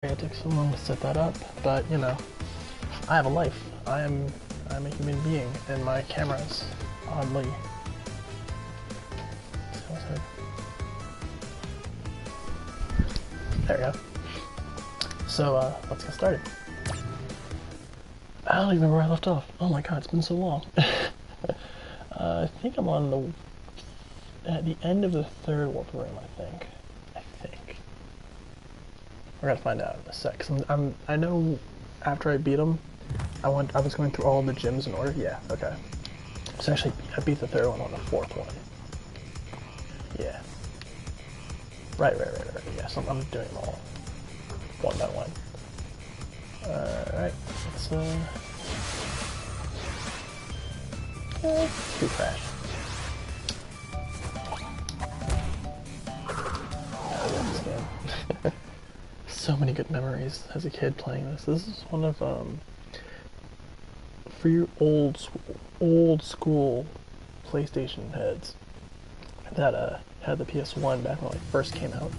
It took so long to set that up, but you know, I have a life. I'm a human being, and my camera's oddly. There we go. So let's get started. I don't even remember where I left off. Oh my god, it's been so long. I think I'm on at the end of the third warp room. I think. We're gonna find out in a sec. I know after I beat him, I was going through all the gyms in order. Yeah, okay. So actually, I beat the third one on the fourth one. Yeah. Right. Yes, I'm doing them all one by one. Alright, let's do Crash. So many good memories as a kid playing this. This is one of for your old school PlayStation heads that had the PS1 back when it first came out.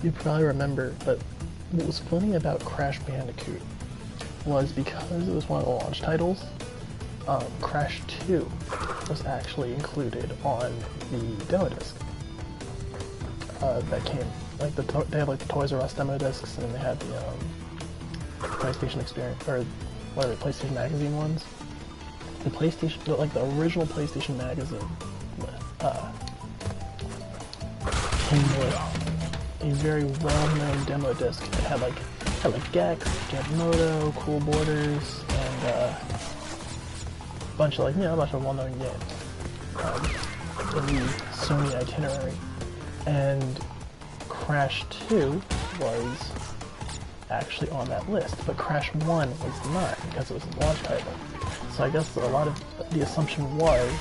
You probably remember, but what was funny about Crash Bandicoot was because it was one of the launch titles, Crash 2 was actually included on the demo disc that came. Like they had like the Toys R Us demo discs, and then they had the PlayStation Experience, or whatever, PlayStation Magazine ones. The PlayStation, like the original PlayStation Magazine, came with a very well-known demo disc that had like Gex, Gentmodo, Cool Borders, and a bunch of a bunch of well-known games in the Sony itinerary, and Crash 2 was actually on that list, but Crash 1 was not because it was a launch title. So I guess a lot of the assumption was,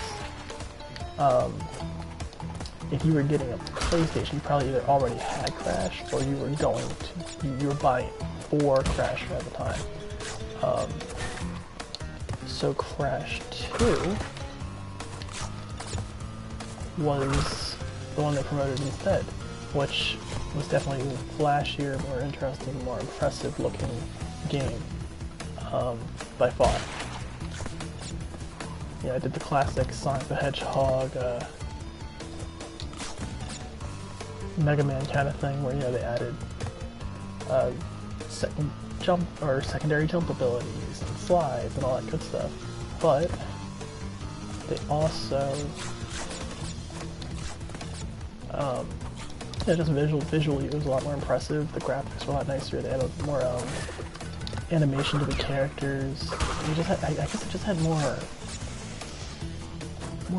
if you were getting a PlayStation, you probably either already had Crash or you were you were buying for Crash at the time. So Crash 2 was the one they promoted instead, which was definitely a flashier, more interesting, more impressive looking game, by far. Yeah, I did the classic Sonic the Hedgehog, Mega Man kind of thing, where they added secondary jump abilities and slides and all that good stuff, but they also just visually it was a lot more impressive. The graphics were a lot nicer. They had a more animation to the characters. I guess it just had more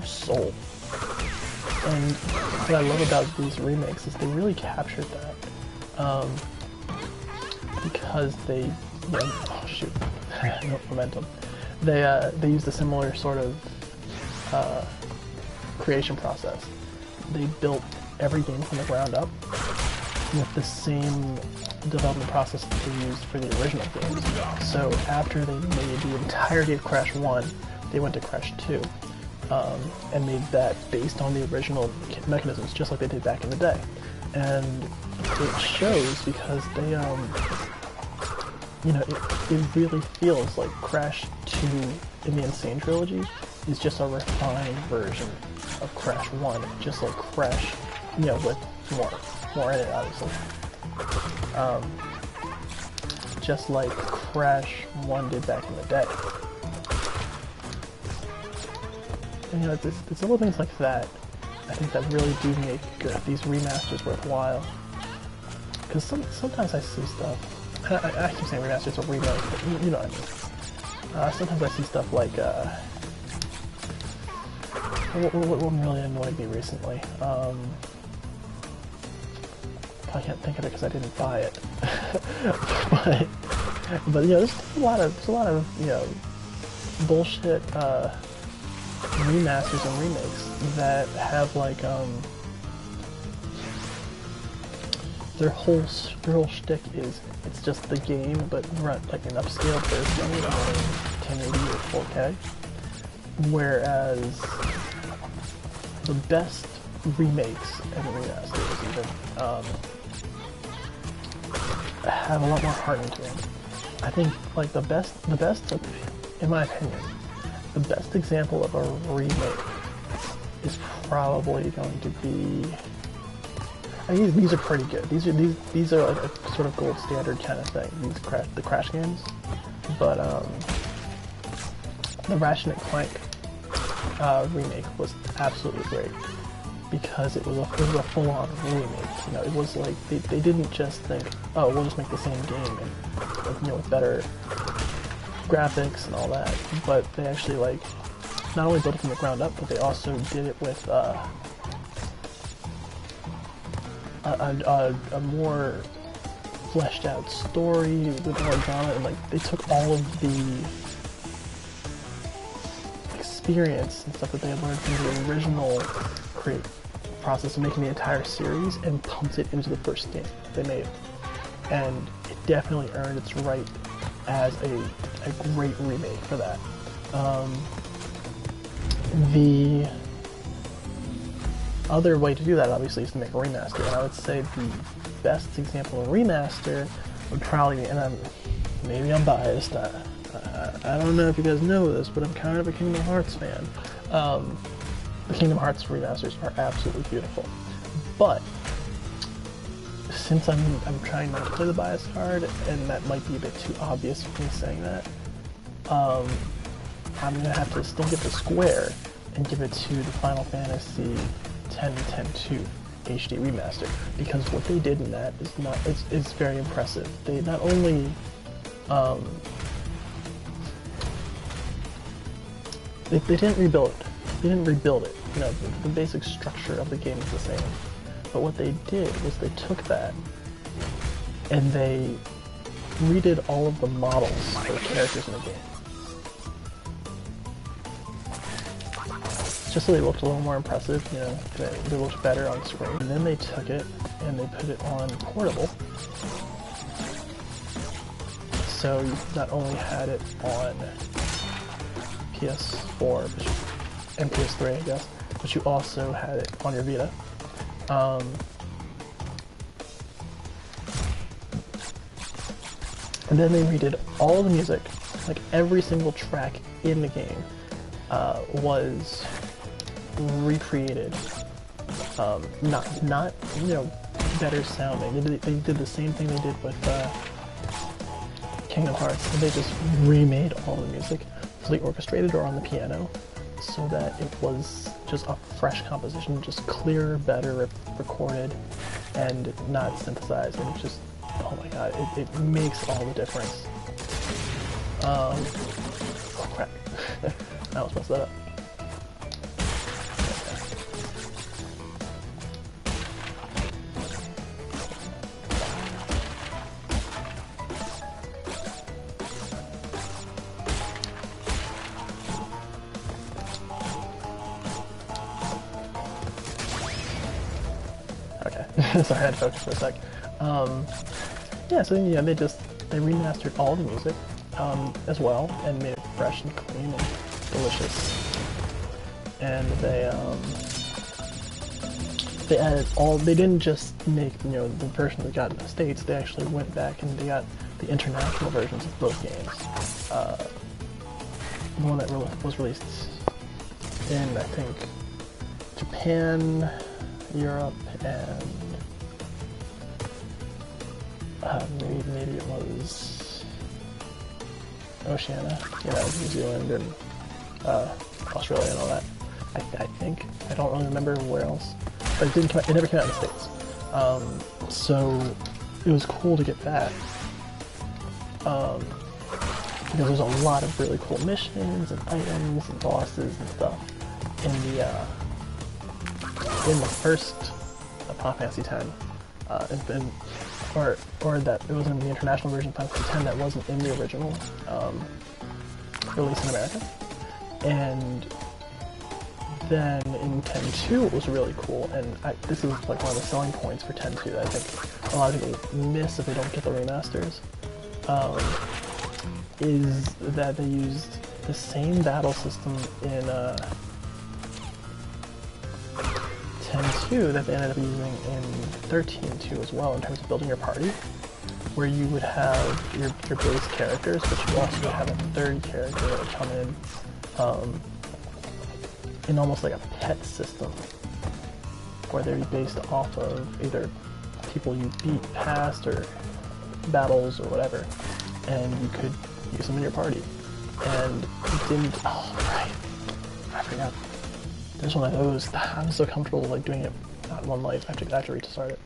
soul. And what I love about these remakes is they really captured that, because they, oh shoot, no momentum. They used a similar sort of creation process. They built every game from the ground up with the same development process that they used for the original games. So after they made the entirety of Crash 1, they went to Crash 2, and made that based on the original mechanisms, just like they did back in the day. And it shows because they, it really feels like Crash 2 in the Insane Trilogy is just a refined version of Crash 1, just like Crash, with more in it, obviously. Just like Crash 1 did back in the day. And it's little things like that, I think, that really do make these remasters worthwhile. Because sometimes I see stuff, I keep saying remasters or remakes, but you know what I mean. Sometimes I see stuff like, what really annoyed me recently? I can't think of it because I didn't buy it. but there's a lot of bullshit remasters and remakes that have their whole shtick is it's just the game but run like an upscaled version in 1080 or 4K, whereas the best remakes and remasters even have a lot more heart into them. I think like the best, in my opinion, the best example of a remake is probably going to be. I mean, these are pretty good. These are like a sort of gold standard kind of thing. The Crash games, but the Ratchet and Clank remake was absolutely great because it was a full-on remake. You know, it was like they didn't just think, oh, we'll just make the same game and, you know, with better graphics and all that, but they actually like not only built it from the ground up, but they also did it with a more fleshed out story with more drama, and like they took all of the experience and stuff that they had learned from the original process of making the entire series and pumped it into the first game they made, and it definitely earned its right as a great remake for that. The other way to do that, obviously, is to make a remaster, and I would say the best example of a remaster would probably be, and maybe I'm biased, I don't know if you guys know this, but I'm kind of a Kingdom Hearts fan. The Kingdom Hearts remasters are absolutely beautiful, but since I'm trying not to play the bias card, and that might be a bit too obvious for me saying that, I'm going to have to stink it to Square and give it to the Final Fantasy X-10-2 HD remaster, because what they did in that is very impressive. They not only they didn't rebuild it. They didn't rebuild it. You know, the basic structure of the game is the same. But what they did was they took that and they redid all of the models for the characters in the game, just so they looked a little more impressive. You know, they looked better on screen. And then they took it and they put it on portable. So you not only had it on PS4 and PS3, I guess, but you also had it on your Vita. And then they redid all the music, like every single track in the game was recreated. Not you know, better sounding. They did the same thing they did with Kingdom Hearts, and they just remade all the music, fully orchestrated or on the piano, so that it was just a fresh composition, just clearer, better recorded, and not synthesized. And it's just, oh my god, it makes all the difference. Oh crap. I almost messed that up. Okay, sorry, I had to focus for a sec. Yeah, so yeah, they remastered all the music as well, and made it fresh and clean and delicious. And they added they didn't just make, you know, the version they got in the States. They actually went back and they got the international versions of both games. The one that was released in, I think, Japan, Europe, and maybe it was Oceania, you know, New Zealand and Australia and all that. I think. I don't really remember where else, but it never came out in the States. So it was cool to get that. Because there's a lot of really cool missions and items and bosses and stuff in the first Final Fantasy X, or that it was in the international version of Final Fantasy X that wasn't in the original release in America. And then in X-2 it was really cool, and this is like one of the selling points for X-2 that I think a lot of people miss if they don't get the remasters, is that they used the same battle system in X-2 that they ended up using in 13-2 as well, in terms of building your party, where you would have your base characters, but you also would have a third character that would come in almost like a pet system, where they'd be based off of either people you beat past or battles or whatever, and you could use them in your party. And it didn't. Oh right, I forgot. There's one of those. I'm so comfortable like doing it not in one life. I have to restart it.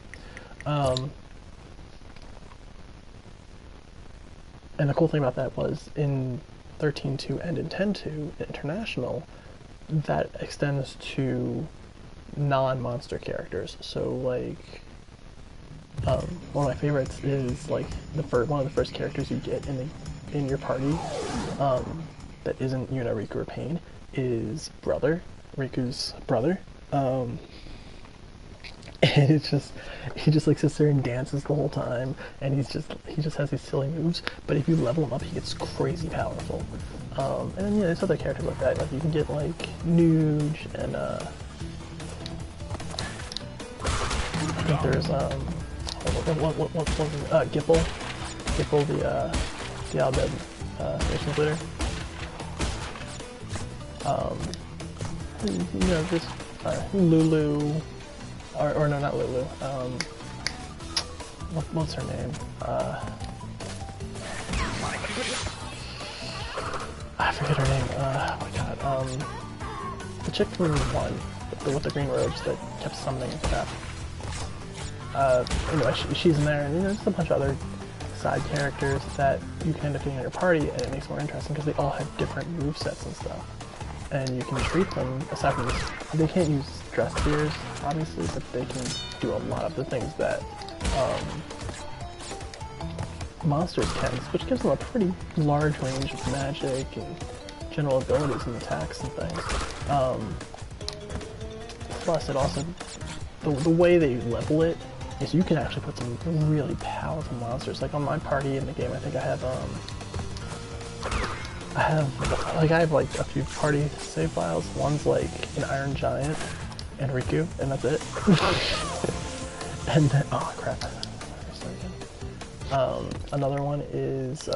And the cool thing about that was in 13.2 and in 10.2 International, that extends to non-monster characters. So like, one of my favorites is like one of the first characters you get in your party that isn't Yuna, Riku, or Pain is Riku's brother. And he just like sits there and dances the whole time, and he just has these silly moves. But if you level him up, he gets crazy powerful. And then yeah, there's other characters like that. Like you can get like Nuge, and I think there's Gipple, the Albed nations leader. You know, this Lulu. Or no, not Lulu. What's her name? I forget her name. Oh my god. The chick from one with the green robes that kept summoning crap. Anyway, she's in there, and you know, there's a bunch of other side characters that you can end up getting in your party, and it makes it more interesting because they all have different movesets and stuff. And you can treat them, aside from this, they can't use dress spheres, obviously, but they can do a lot of the things that monsters can, which gives them a pretty large range of magic and general abilities and attacks and things. Plus, it also, the way they level it is you can actually put some really powerful monsters. Like on my party in the game, I think I have like a few party save files. One's like an Iron Giant and Riku, and that's it. And then, oh crap. Another one is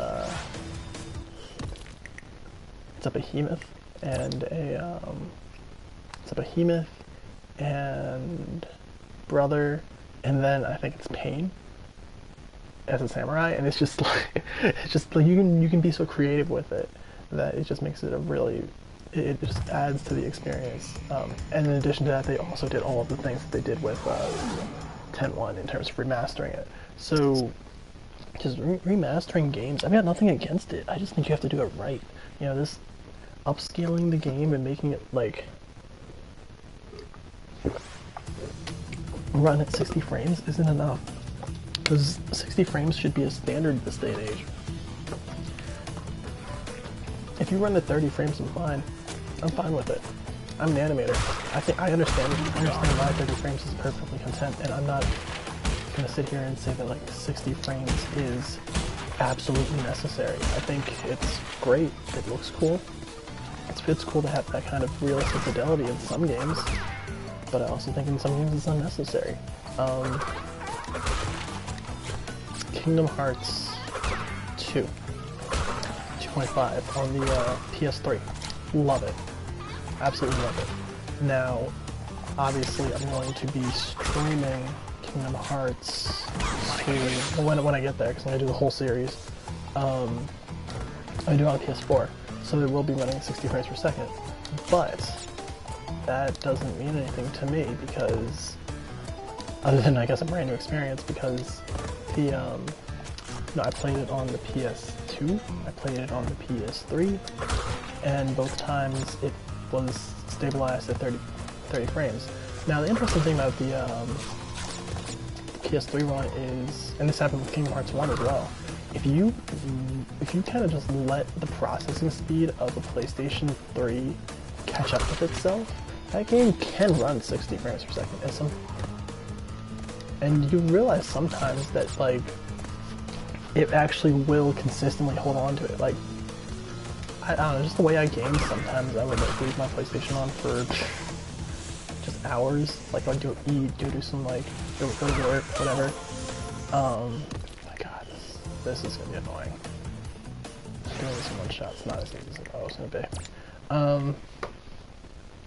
it's a behemoth and brother, and then I think it's Pain as a samurai, and it's just like you can be so creative with it that it just makes it it just adds to the experience. And in addition to that, they also did all of the things that they did with 10.1 in terms of remastering it. So just remastering games, I've got nothing against it. I just think you have to do it right. You know, this upscaling the game and making it like run at 60 frames isn't enough, because 60 frames should be a standard this day and age. If you run at 30 frames, I'm fine with it. I'm an animator. I understand why 30 frames is perfectly content, and I'm not gonna sit here and say that like 60 frames is absolutely necessary. I think it's great. It looks cool. It's cool to have that kind of realistic fidelity in some games, but I also think in some games it's unnecessary. Kingdom Hearts 2. 2.5 on the PS3. Love it. Absolutely love it. Now, obviously, I'm going to be streaming Kingdom Hearts to when I get there, because I'm going to do the whole series. I do it on the PS4, so it will be running 60 frames per second. But that doesn't mean anything to me, because other than, I guess, a brand new experience, because the no, I played it on the PS2, I played it on the PS3, and both times it was stabilized at 30 frames. Now the interesting thing about the PS3 one is, and this happened with Kingdom Hearts 1 as well, if you kind of just let the processing speed of the PlayStation 3 catch up with itself, that game can run 60 frames per second. And you realize sometimes that like it actually will consistently hold on to it. Like, I don't know, just the way I game, sometimes I would like leave my PlayStation on for just hours. Like I'd go eat, do some like, go to work, whatever. My god, this this is gonna be annoying. Doing this in one shot's not as easy as I thought it was gonna be.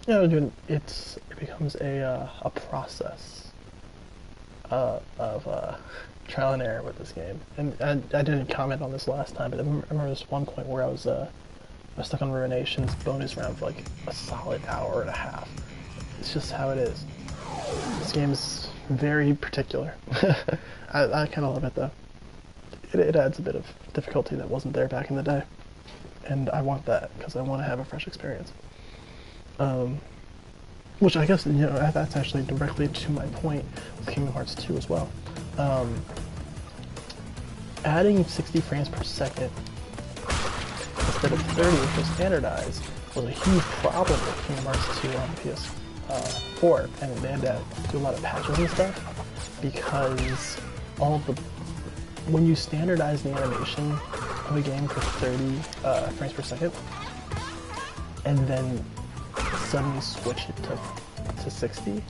You know, it becomes a process of trial and error with this game. And I didn't comment on this last time, but I remember this one point where I was stuck on Ruination's bonus round for like a solid hour and a half. It's just how it is. This game's very particular. I kind of love it though. It adds a bit of difficulty that wasn't there back in the day. And I want that, because I want to have a fresh experience. Which I guess, you know, that's actually directly to my point with Kingdom Hearts 2 as well. Adding 60 frames per second instead of 30, which was standardized, was a huge problem with Kingdom Hearts 2 on PS4, and they had to do a lot of patches and stuff, because when you standardize the animation of a game for 30 frames per second, and then suddenly switch it to 60,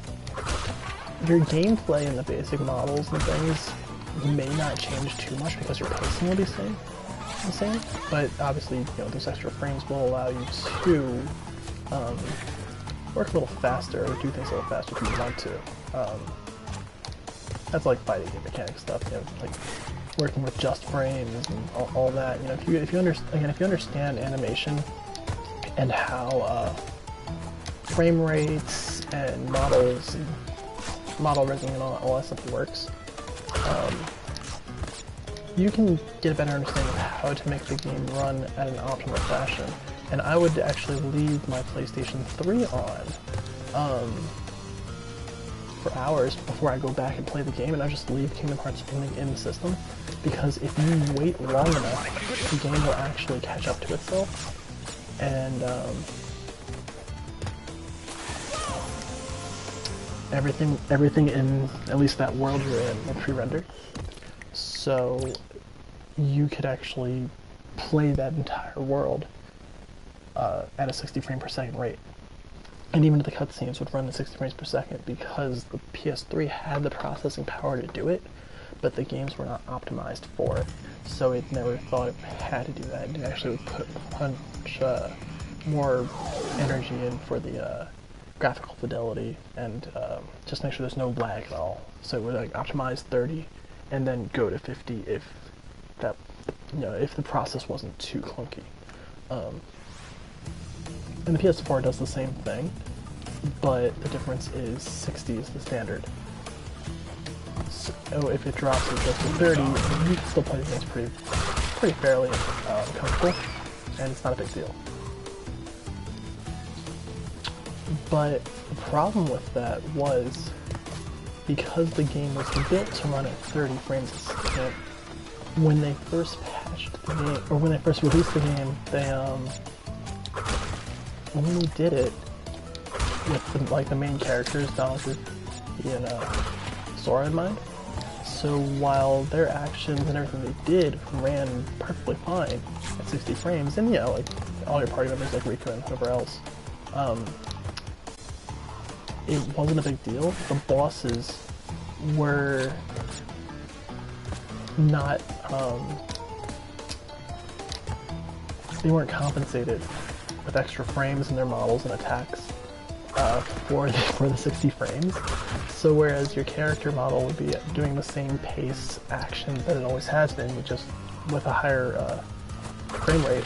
your gameplay and the basic models and things may not change too much because your pacing will be the same, but obviously, you know, those extra frames will allow you to work a little faster or do things a little faster if you want to. That's like fighting game mechanic stuff, you know, like working with just frames and all that. You know, if you understand animation and how frame rates and models and model rigging and all that stuff works, you can get a better understanding of how to make the game run at an optimal fashion. And I would actually leave my PlayStation 3 on for hours before I go back and play the game, and I just leave Kingdom Hearts only in the system, because if you wait long enough, the game will actually catch up to itself, and everything in at least that world you're in will pre-render, so you could actually play that entire world at a 60 frame per second rate. And even the cutscenes would run at 60 frames per second because the PS3 had the processing power to do it, but the games were not optimized for it. So it never thought it had to do that. It actually would put a bunch more energy in for the graphical fidelity and just make sure there's no lag at all. So it would like optimize 30 and then go to 50 if that, you know, if the process wasn't too clunky. And the PS4 does the same thing, but the difference is 60 is the standard. So if it drops it just to 30, you can still play the games pretty fairly comfortable, and it's not a big deal. But the problem with that was, because the game was built to run at 30 frames a second, when they first patched the game, or when they first released the game, they only did it with the main characters, Donald, Goofy, and Sora in mind. So while their actions and everything they did ran perfectly fine at 60 frames, and you know, like all your party members like Riku and whoever else, it wasn't a big deal. The bosses were not, they weren't compensated with extra frames in their models and attacks for the 60 frames. So whereas your character model would be doing the same pace actions that it always has been, just with a higher frame rate,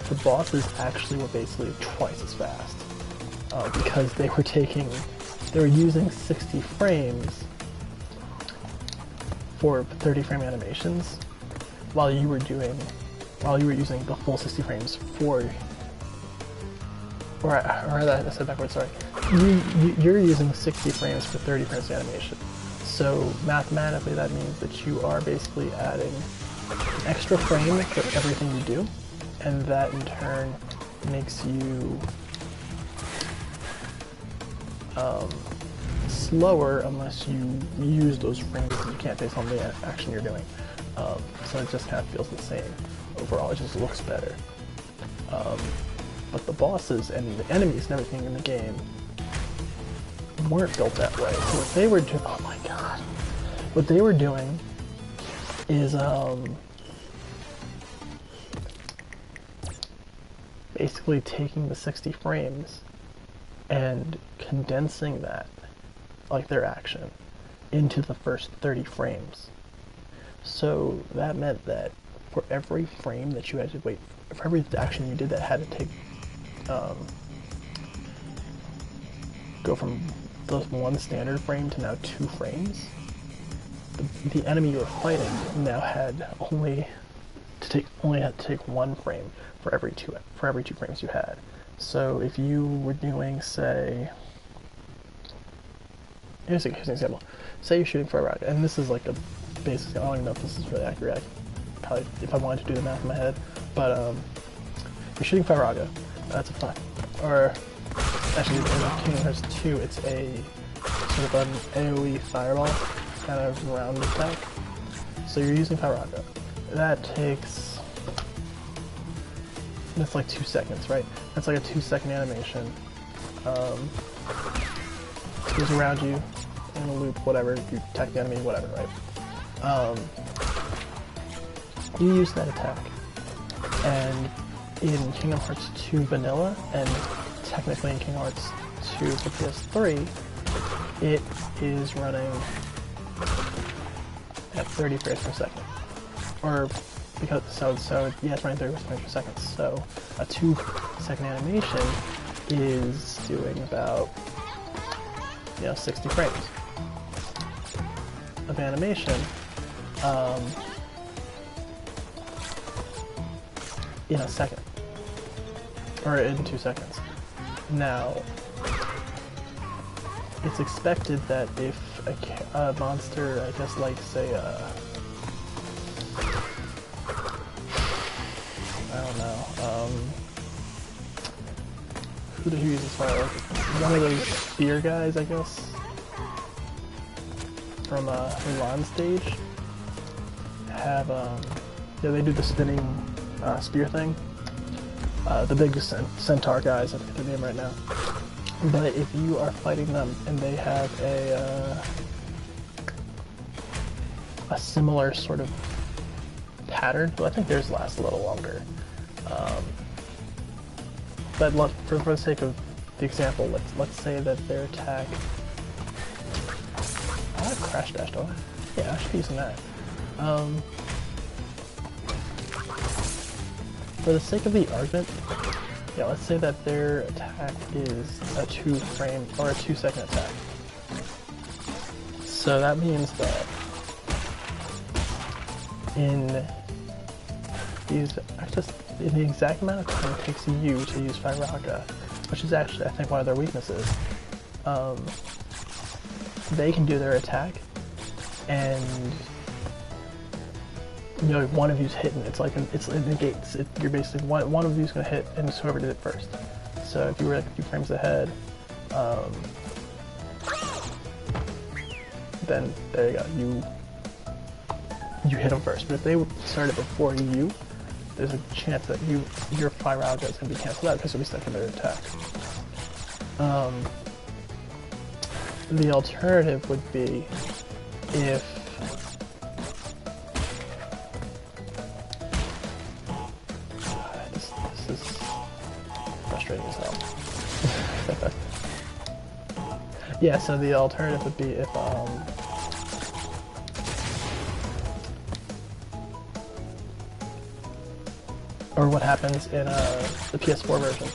the bosses actually were basically twice as fast because they were using 60 frames for 30 frame animations, while you were using the full 60 frames for. Or I said backwards, sorry. You're using 60 frames for 30 frames of animation. So mathematically that means that you are basically adding an extra frame for everything you do, and that in turn makes you slower unless you use those frames that you can't based on the action you're doing. So it just kind of feels the same. Overall, it just looks better. But the bosses and the enemies and everything in the game weren't built that way. So what they were doing, oh my god, what they were doing is basically taking the 60 frames and condensing that, like their action, into the first 30 frames. So that meant that for every frame that you had to wait, for every action you did that had to take, go from those one standard frame to now 2 frames, the enemy you were fighting now had only had to take 1 frame for every two frames you had. So if you were doing, say, here's an example. Say you're shooting for a rocket, and this is like a basic. I don't even know if this is really accurate. I probably, if I wanted to do the math in my head, but you're shooting for a rocket. That's a fun. Or actually, in Kingdom Hearts 2, it's a sort of an AOE fireball kind of round attack. So you're using Pyraga. That takes, that's like 2 seconds, right? That's like a 2-second animation. It goes around you in a loop, whatever, you attack the enemy, whatever, right? You use that attack, and in Kingdom Hearts 2 Vanilla, and technically in Kingdom Hearts 2 for PS3, it is running at 30 frames per second. Or, because, so yeah, it's running 30 frames per second, so a 2-second animation is doing about, 60 frames of animation, in a second, or in 2 seconds. Now, it's expected that if a monster, I guess, like, say, I don't know, who uses fire? Like, one of those spear guys, I guess, from Mulan stage, have, they do the spinning spear thing. The big centaur guys, I forget their name right now. But if you are fighting them and they have a similar sort of pattern, well, I think theirs lasts a little longer. But for the sake of the example, let's say that their attack. I have crash dash, don't I? Yeah, I should be using that. For the sake of the argument, yeah, let's say that their attack is a 2-frame or a 2-second attack. So that means that in the exact amount of time it takes you to use Firaga, which is actually, I think, one of their weaknesses, they can do their attack, and one of you's hitting. It negates. You're basically one of you's gonna hit, and it's whoever did it first. So if you were like a few frames ahead, then there you go. You hit them first. But if they started before you, there's a chance that your Firaga is gonna be canceled out because it'll be secondary attack. The alternative would be if this is frustrating as hell. Yeah, so the alternative would be if or what happens in the PS4 version,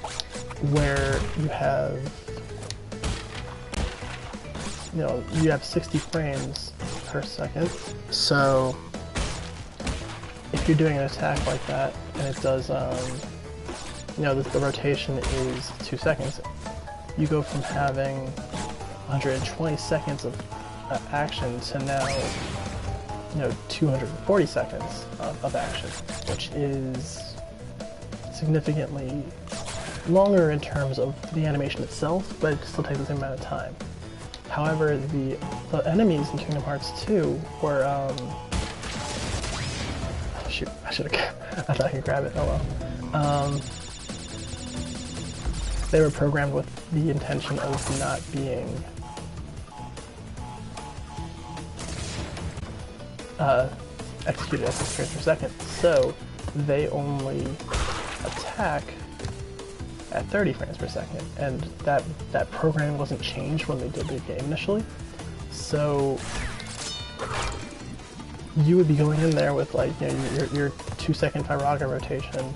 where you have you have 60 frames per second. So if you're doing an attack like that and it does the rotation is 2 seconds, you go from having 120 seconds of action to now 240 seconds of action, which is significantly longer in terms of the animation itself, but it still takes the same amount of time. However, the enemies in Kingdom Hearts 2 were, oh shoot, I thought I could grab it, oh well. They were programmed with the intention of not being executed at 6 frames per second, so they only attack at 30 frames per second, and that programming wasn't changed when they did the game initially. So you would be going in there with like, you know, your 2-second Firaga rotation,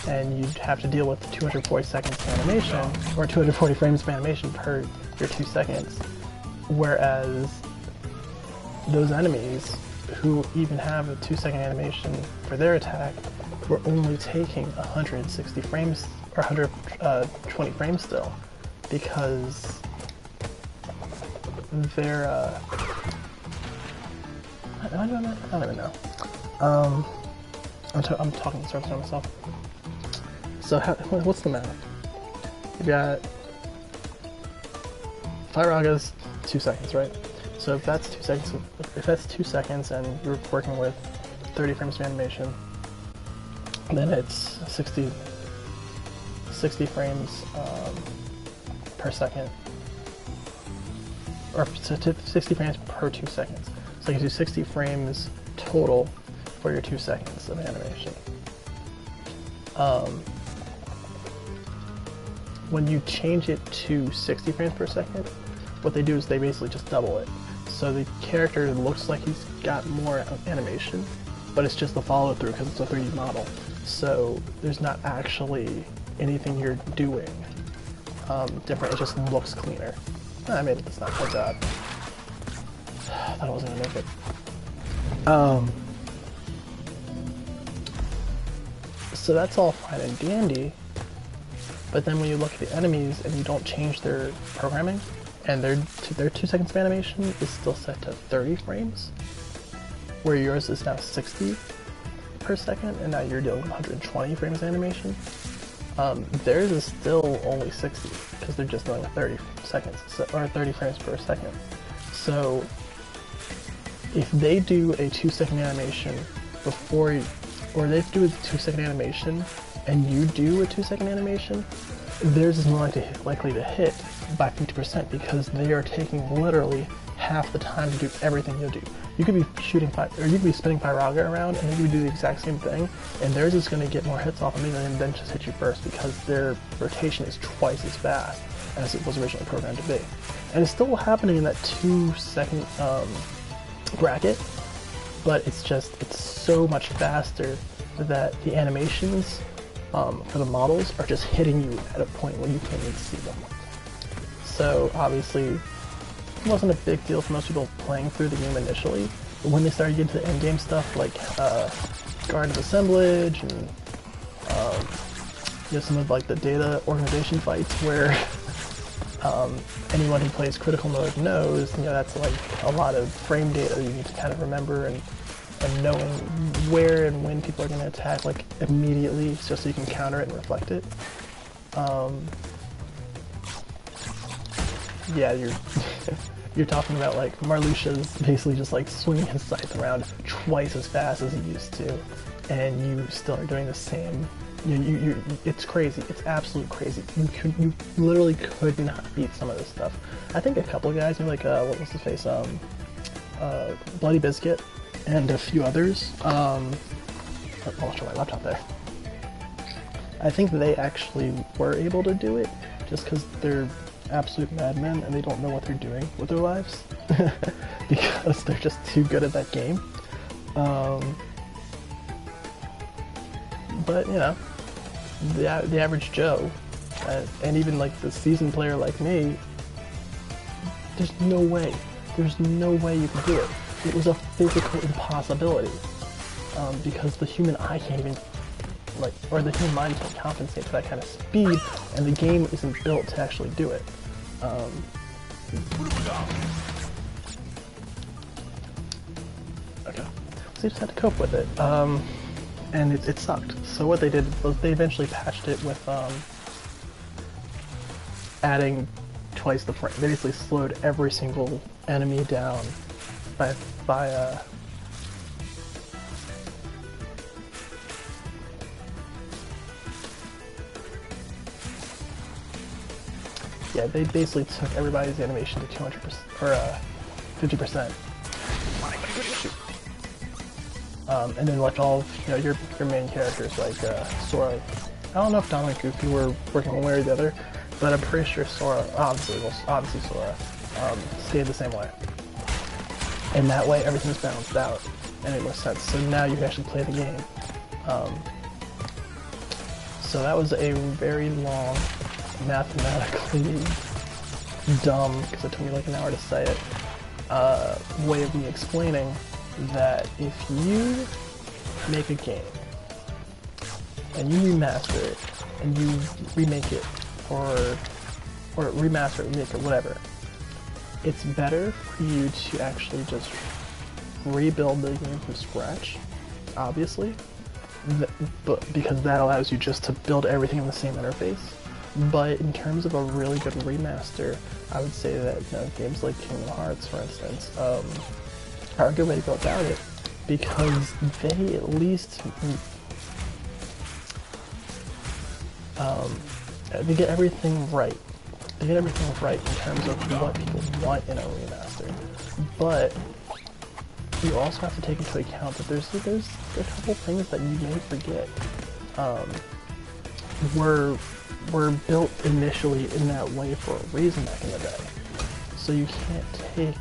and you'd have to deal with 240 seconds of animation, or 240 frames of animation per your 2 seconds, whereas those enemies who even have a 2-second animation for their attack were only taking 160 frames, or 120 frames still, because they're, I don't even know. I'm talking in circles to myself. So what's the math? You got Firaga's 2 seconds, right? So if that's 2 seconds, and you're working with 30 frames of animation, then it's 60 frames per second, or 60 frames per 2 seconds. So you can do 60 frames total for your 2 seconds of animation. When you change it to 60 frames per second, what they do is they basically just double it. So the character looks like he's got more animation, but it's just the follow through because it's a 3D model. So there's not actually anything you're doing different, it just looks cleaner. I made it this not my job. I thought I wasn't gonna make it. So that's all fine and dandy, but then when you look at the enemies and you don't change their programming, and their 2 seconds of animation is still set to 30 frames, where yours is now 60 per second, and now you're doing 120 frames of animation, theirs is still only 60, because they're just doing 30 seconds, or 30 frames per second. So if they do a 2-second animation before you, or they do a 2-second animation and you do a 2-second animation, theirs is more likely to hit by 50% because they are taking literally half the time to do everything you do. You could be shooting or you could be spinning Firaga around and you would do the exact same thing, and theirs is going to get more hits off of me and then just hit you first because their rotation is twice as fast as it was originally programmed to be. And it's still happening in that 2-second bracket, but it's so much faster that the animations for the models are just hitting you at a point where you can't even see them. So obviously it wasn't a big deal for most people playing through the game initially, but when they started getting to the end game stuff like Guard of Assemblage and you know, some of like the data organization fights where anyone who plays critical mode knows, you know, that's like a lot of frame data you need to kind of remember, and knowing where and when people are going to attack like immediately just so you can counter it and reflect it. Yeah, you're talking about like Marluxia's basically just like swinging his scythe around twice as fast as he used to, and you still are doing the same. It's crazy. It's absolute crazy. You literally could not beat some of this stuff. I think a couple of guys, like what was his face, Bloody Biscuit, and a few others. I'll show my laptop there. I think they actually were able to do it just because they're absolute madmen and they don't know what they're doing with their lives because they're just too good at that game. But you know, the average Joe, and even like the seasoned player like me, there's no way you can do it. It was a physical impossibility because the human eye can't even, like, or the human mind can't compensate for that kind of speed, and the game isn't built to actually do it. Okay, so you just had to cope with it, and it sucked. So what they did was they eventually patched it with adding twice the frame. They basically slowed every single enemy down by yeah, they basically took everybody's animation to 200% or 50%, and then left all of, you know, your main characters like Sora I don't know if Dominic and Goofy were working one way or the other, but I'm pretty sure Sora, obviously Sora, stayed the same way. And that way everything's balanced out and it makes sense. So now you can actually play the game. So that was a very long, mathematically dumb, because it took me like an hour to say it, way of me explaining that if you make a game and you remaster it and you remake it or remaster it, remake it, whatever, it's better for you to actually just rebuild the game from scratch, obviously, but because that allows you just to build everything in the same interface. But in terms of a really good remaster, I would say that games like Kingdom Hearts, for instance, are a good way to go about it, because they at least they get everything right. They get everything right in terms of what people want in a remaster. But you also have to take into account that there's a couple things that you may forget were built initially in that way for a reason back in the day. So you can't take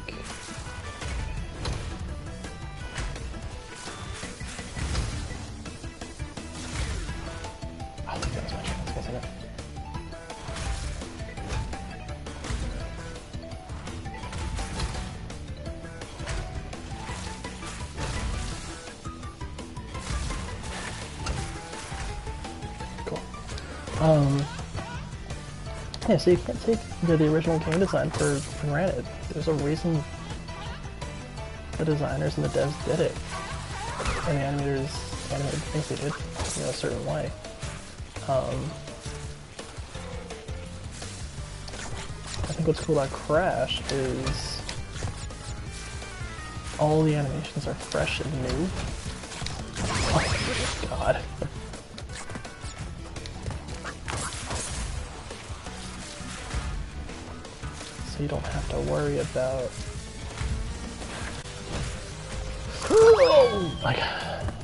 yeah, so you can't take the original game design for granted. There's a reason the designers and the devs did it, and the animators animated things they did, a certain way. I think what's cool about Crash is all the animations are fresh and new. Oh my god. So you don't have to worry about... Oh my god.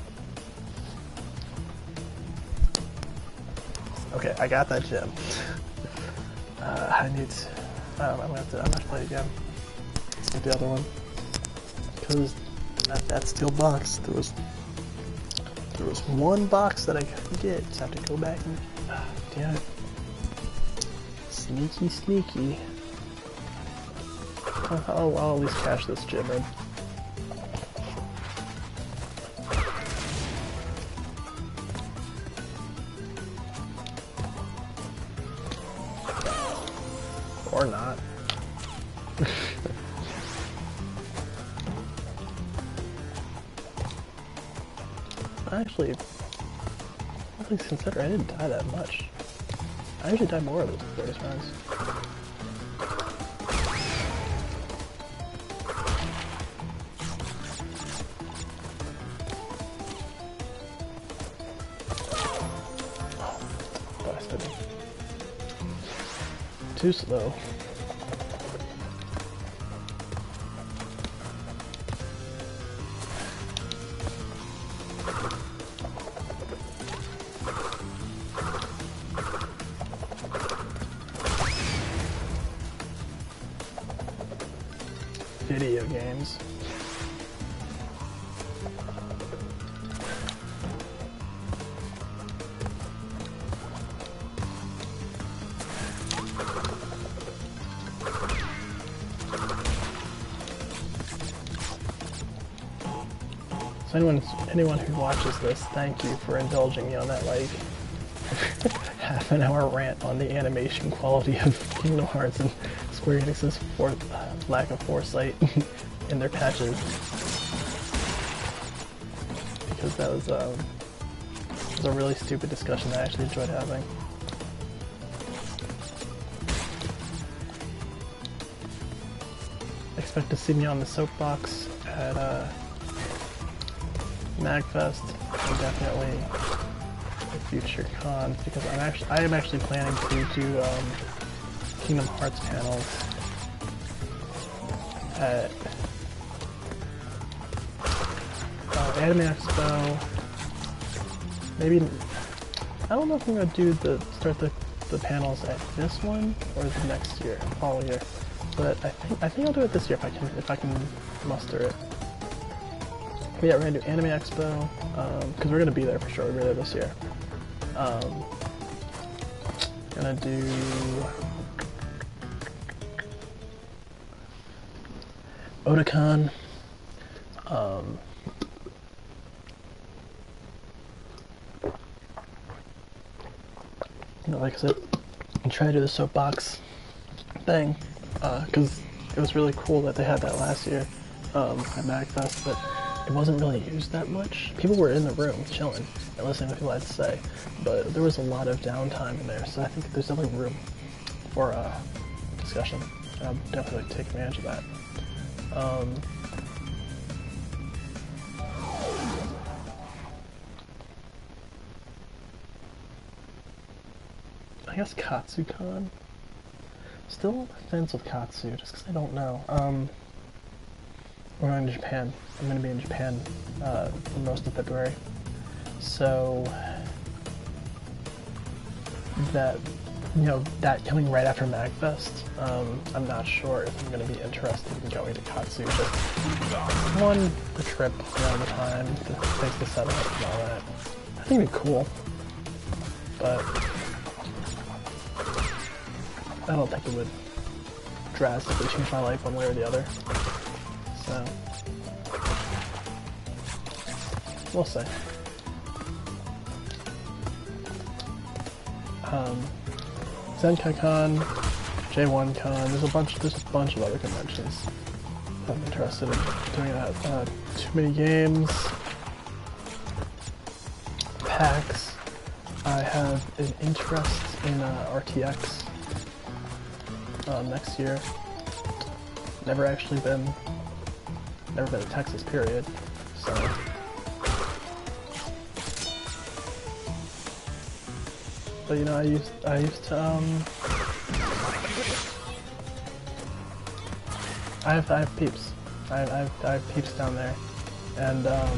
Okay, I got that gem. I need to... I'm gonna have to play it again. Get the other one. Because that steel box, there was one box that I couldn't get, so I have to go back and... damn it. Sneaky, sneaky. I'll at least cash this gem in. Or not. Actually, please consider I didn't die that much. I usually die more of those rounds. Too slow. Video games. So anyone who watches this, thank you for indulging me on that like half an hour rant on the animation quality of Kingdom Hearts and Square Enix's lack of foresight in their patches. Because that was a really stupid discussion that I actually enjoyed having. Expect to see me on the soapbox at MagFest, and definitely at future cons, because I am actually planning to do Kingdom Hearts panels at Anime Expo. Maybe I don't know if I'm gonna do start the panels at this one or the next year, following year. But I think I'll do it this year if I can muster it. But yeah, we're gonna do Anime Expo because we're gonna be there for sure. We're there this year. Gonna do Otakon. You know, like I said, I try to do the soapbox thing because it was really cool that they had that last year at MagFest, but it wasn't really used that much. People were in the room chilling and listening to what people had to say, but there was a lot of downtime in there, so I think there's definitely room for discussion, and I'll definitely take advantage of that. I guess KatsuCon? Still on the fence with Katsu, just because I don't know. We're going to Japan. I'm going to be in Japan for most of February. So that, you know, that coming right after MagFest, I'm not sure if I'm going to be interested in going to Katsu. Just one, the trip, you know, the time, the things to set up and all that. I think it'd be cool, but I don't think it would drastically change my life one way or the other. So we'll see. ZenkaiCon, J1Con, there's a bunch of other conventions I'm interested in doing that. Too many games, PAX. I have an interest in RTX next year. Never been to Texas, period. So but you know, I used to I have peeps. I have peeps down there, and the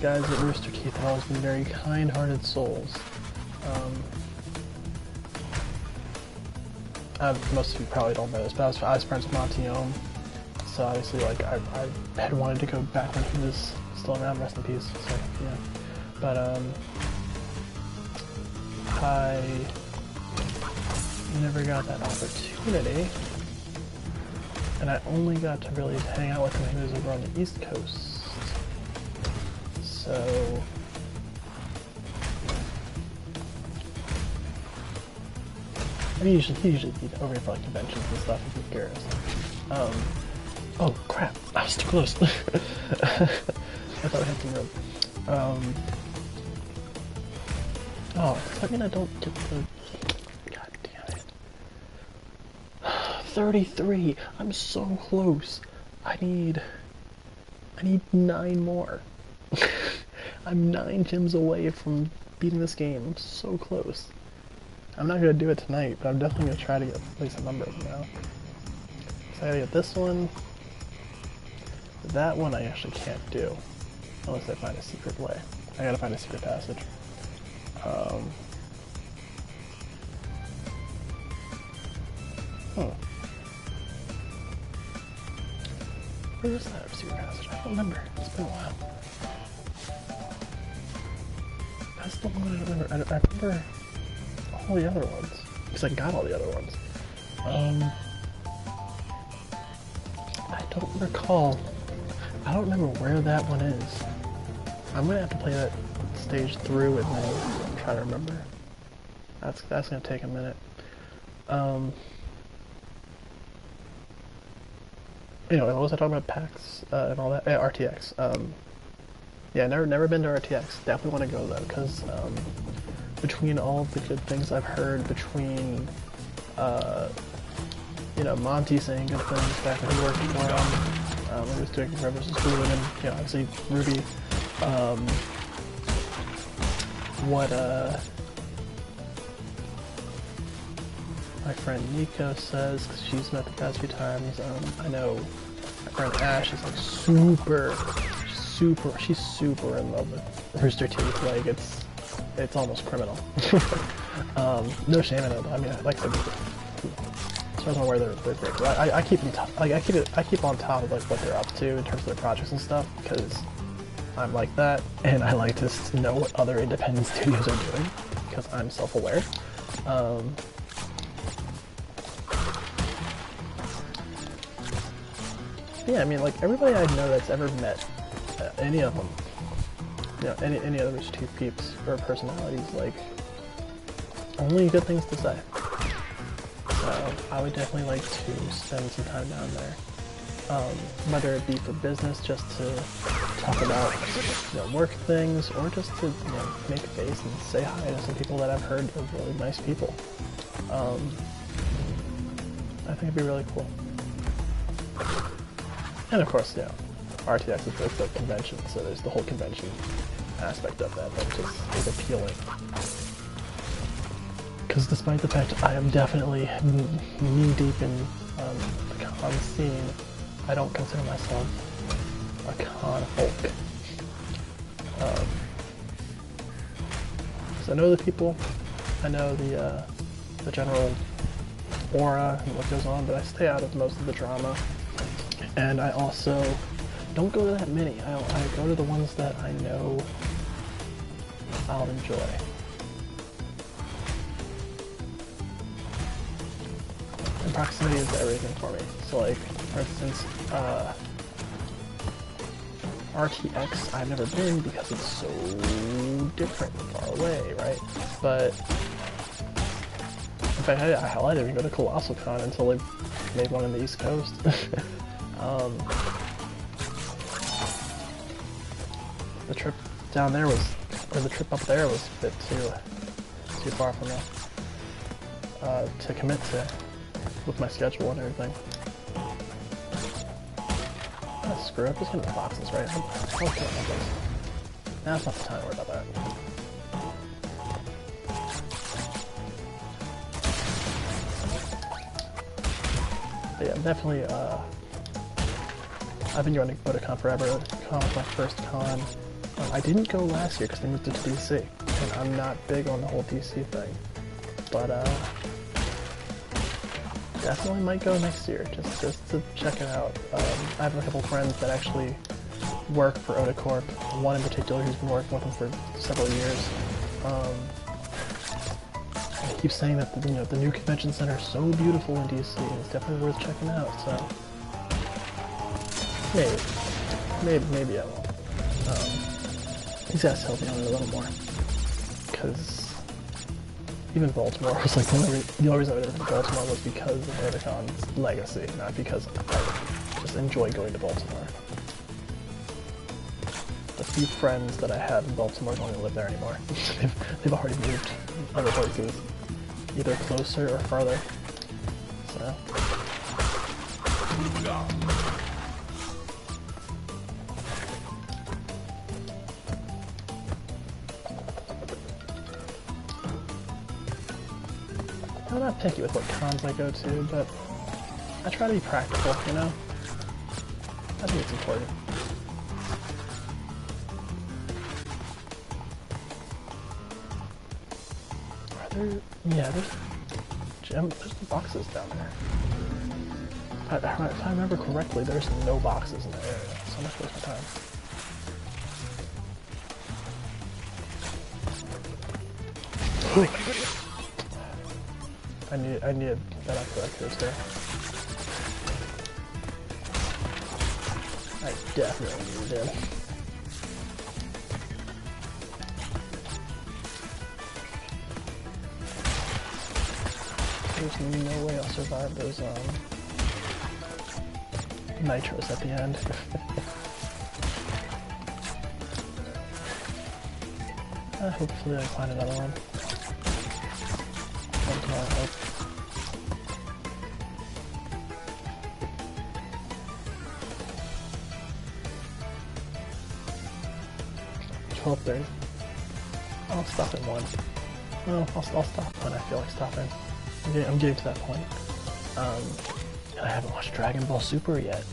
guys at Rooster Teeth have always been very kind-hearted souls. Most of you probably don't know this, but I was friends with Montione, so obviously, like, I had wanted to go back when he was still around, rest in peace, so, yeah. But, I never got that opportunity, and I only got to really hang out with him when he was over on the East Coast, so he usually be over here for like conventions and stuff if you're curious. Oh crap, I was too close. I thought I had some room. Oh, does that mean I don't get the... God damn it. 33! I'm so close. I need 9 more. I'm 9 gems away from beating this game. I'm so close. I'm not gonna do it tonight, but I'm definitely gonna try to get at least a number of them now. So I gotta get this one. That one I actually can't do. Unless I find a secret way. I gotta find a secret passage. Where is that secret passage? I don't remember. It's been a while. That's the one I don't remember. I remember all the other ones. Because I got all the other ones. I don't recall. I don't remember where that one is. I'm gonna have to play that stage through and then try to remember. That's gonna take a minute. Anyway, what was I talking about? PAX and all that? RTX. Yeah, never been to RTX. Definitely want to go though, because between all of the good things I've heard, between you know, Monty saying good things back when he worked for him, when he was doing Red vs. Blue, and then, you know, obviously Ruby. What my friend Nico says, because she's met the past few times. I know my friend Ash is like super she's super in love with Rooster Teeth. Like it's almost criminal. No shame in it. I mean, like I said, as far as I'm aware, they're great. I keep them I keep on top of like what they're up to in terms of their projects and stuff, because I'm like that, and I like to know what other independent studios are doing, because I'm self-aware. Yeah, I mean, like, everybody I know that's ever met any of them, you know, any other Rooster Teeth peeps or personalities, like, only good things to say. So I would definitely like to spend some time down there, whether it be for business, just to talk about, you know, work things, or just to, you know, make a face and say hi to some people that I've heard are really nice people. I think it'd be really cool. And of course, you know, RTX is the convention, so there's the whole convention aspect of that just is appealing. Because despite the fact I am definitely knee-deep in the con scene, I don't consider myself a con folk. So I know the people, I know the general aura and what goes on, but I stay out of most of the drama. And I also don't go to that many. I go to the ones that I know I'll enjoy. And proximity is everything for me. So like, for instance, RTX I've never been because it's so different and far away, right? But in fact, hell, I didn't even go to Colossal Con until they made one in the East Coast. The trip down there was, or the trip up there was a bit too far for me to commit to with my schedule and everything. Screw up, just get the boxes, right? Okay, now it's not the time to worry about that. But yeah, definitely, I've been going to Otakon forever. Otakon was my first con. I didn't go last year because they moved it to DC, and I'm not big on the whole DC thing. But definitely might go next year, just to check it out. I have a couple friends that actually work for Otacorp. One in particular who's been working with them for several years. I keep saying that the new convention center is so beautiful in DC, and it's definitely worth checking out. So maybe I will. These guys help me out a little more, because even Baltimore was like the only reason I went to Baltimore was because of Otacon's legacy, not because I just enjoy going to Baltimore. The few friends that I have in Baltimore don't even live there anymore. they've already moved other places, either closer or farther. So. I'm not picky with what cons I go to, but I try to be practical, you know? I think it's important. Are there... yeah, there's the boxes down there. If I remember correctly, there's no boxes in that area, so I'm not wasting my time. I needed that up for that coaster. I definitely needed it. There's no way I'll survive those nitros at the end. Hopefully I find another one. I hope. There's... I'll stop at one. Well, I'll stop when I feel like stopping. I'm getting to that point. And I haven't watched Dragon Ball Super yet.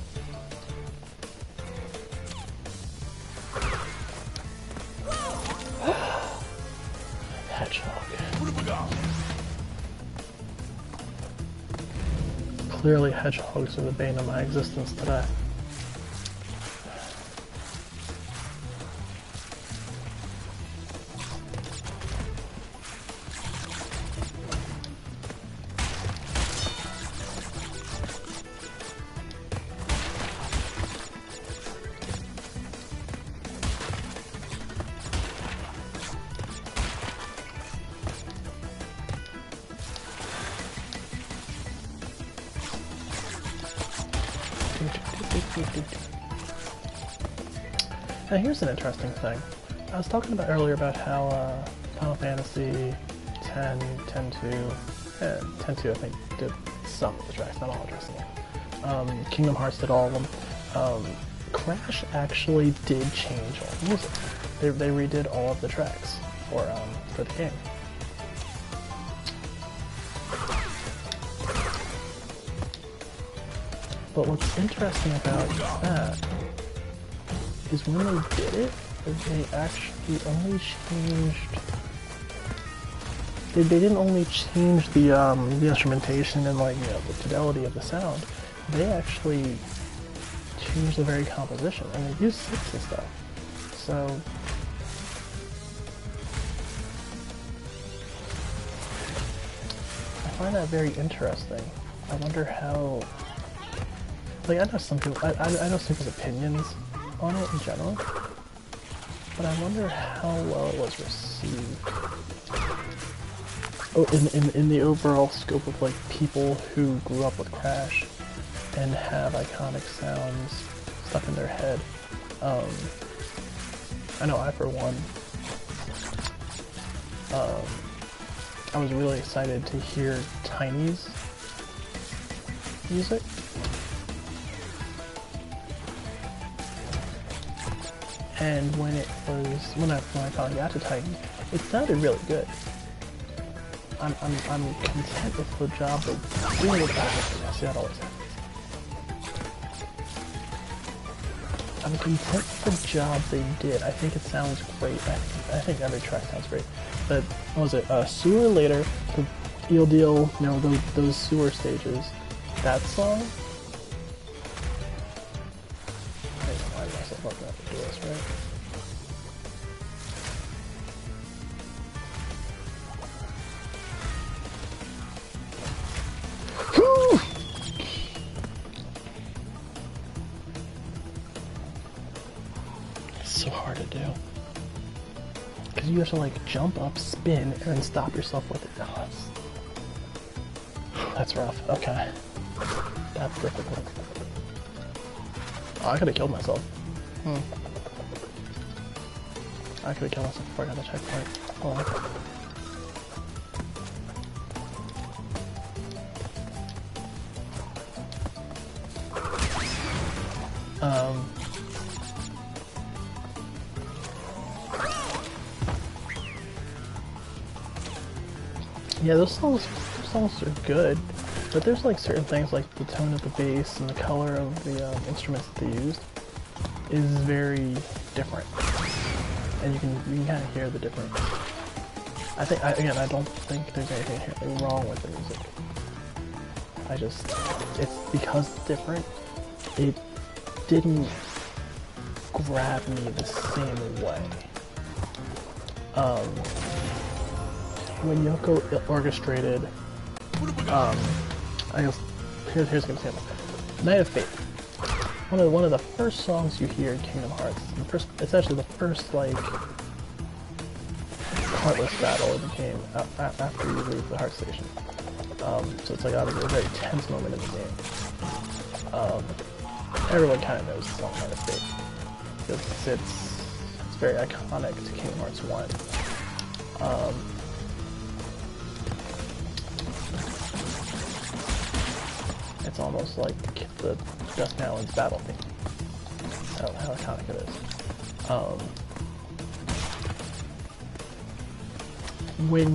Clearly hedgehogs are the bane of my existence today. Now here's an interesting thing. I was talking about earlier about how Final Fantasy 10, 10-2, 10-2 I think did some of the tracks, not all the tracks again. Kingdom Hearts did all of them. Crash actually did change all the music. They redid all of the tracks for the game. But what's interesting about that is when they did it, they actually only changed. They didn't only change the instrumentation and like the fidelity of the sound. They actually changed the very composition, and they used synths and stuff. So I find that very interesting. I wonder how. Like, I know some people, I know some people's opinions on it in general, but I wonder how well it was received. Oh, in the overall scope of like people who grew up with Crash and have iconic sounds stuck in their head. I know I, for one, I was really excited to hear Tiny's music. And when I finally got to Titan, it sounded really good. I'm content with the job they did with that. See, that always happens. I'm content with the job they did. I think it sounds great. I think every track sounds great. But what was it? Sewer Later, the Eel Deal, those sewer stages. That song. It's so hard to do. Because you have to like jump up, spin, and then stop yourself with it. Oh, that's rough. Okay. That's difficult. Oh, I could have killed myself. I could have killed myself before I got the checkpoint. Hold on. Yeah, those songs are good, but there's like certain things like the tone of the bass and the color of the instruments that they used is very different, and you can kind of hear the difference. I don't think there's anything inherently wrong with the music. It's because it's different. It didn't grab me the same way. When Yoko orchestrated, I guess here's an example. Night of Fate. One of the first songs you hear in Kingdom Hearts. It's actually the first like heartless battle in the game after you leave the Heart Station. So it's like obviously a very tense moment in the game. Everyone kind of knows the song Night of Fate because it's very iconic to Kingdom Hearts 1. It's almost like the Dustin Allen's battle theme. How iconic it is. When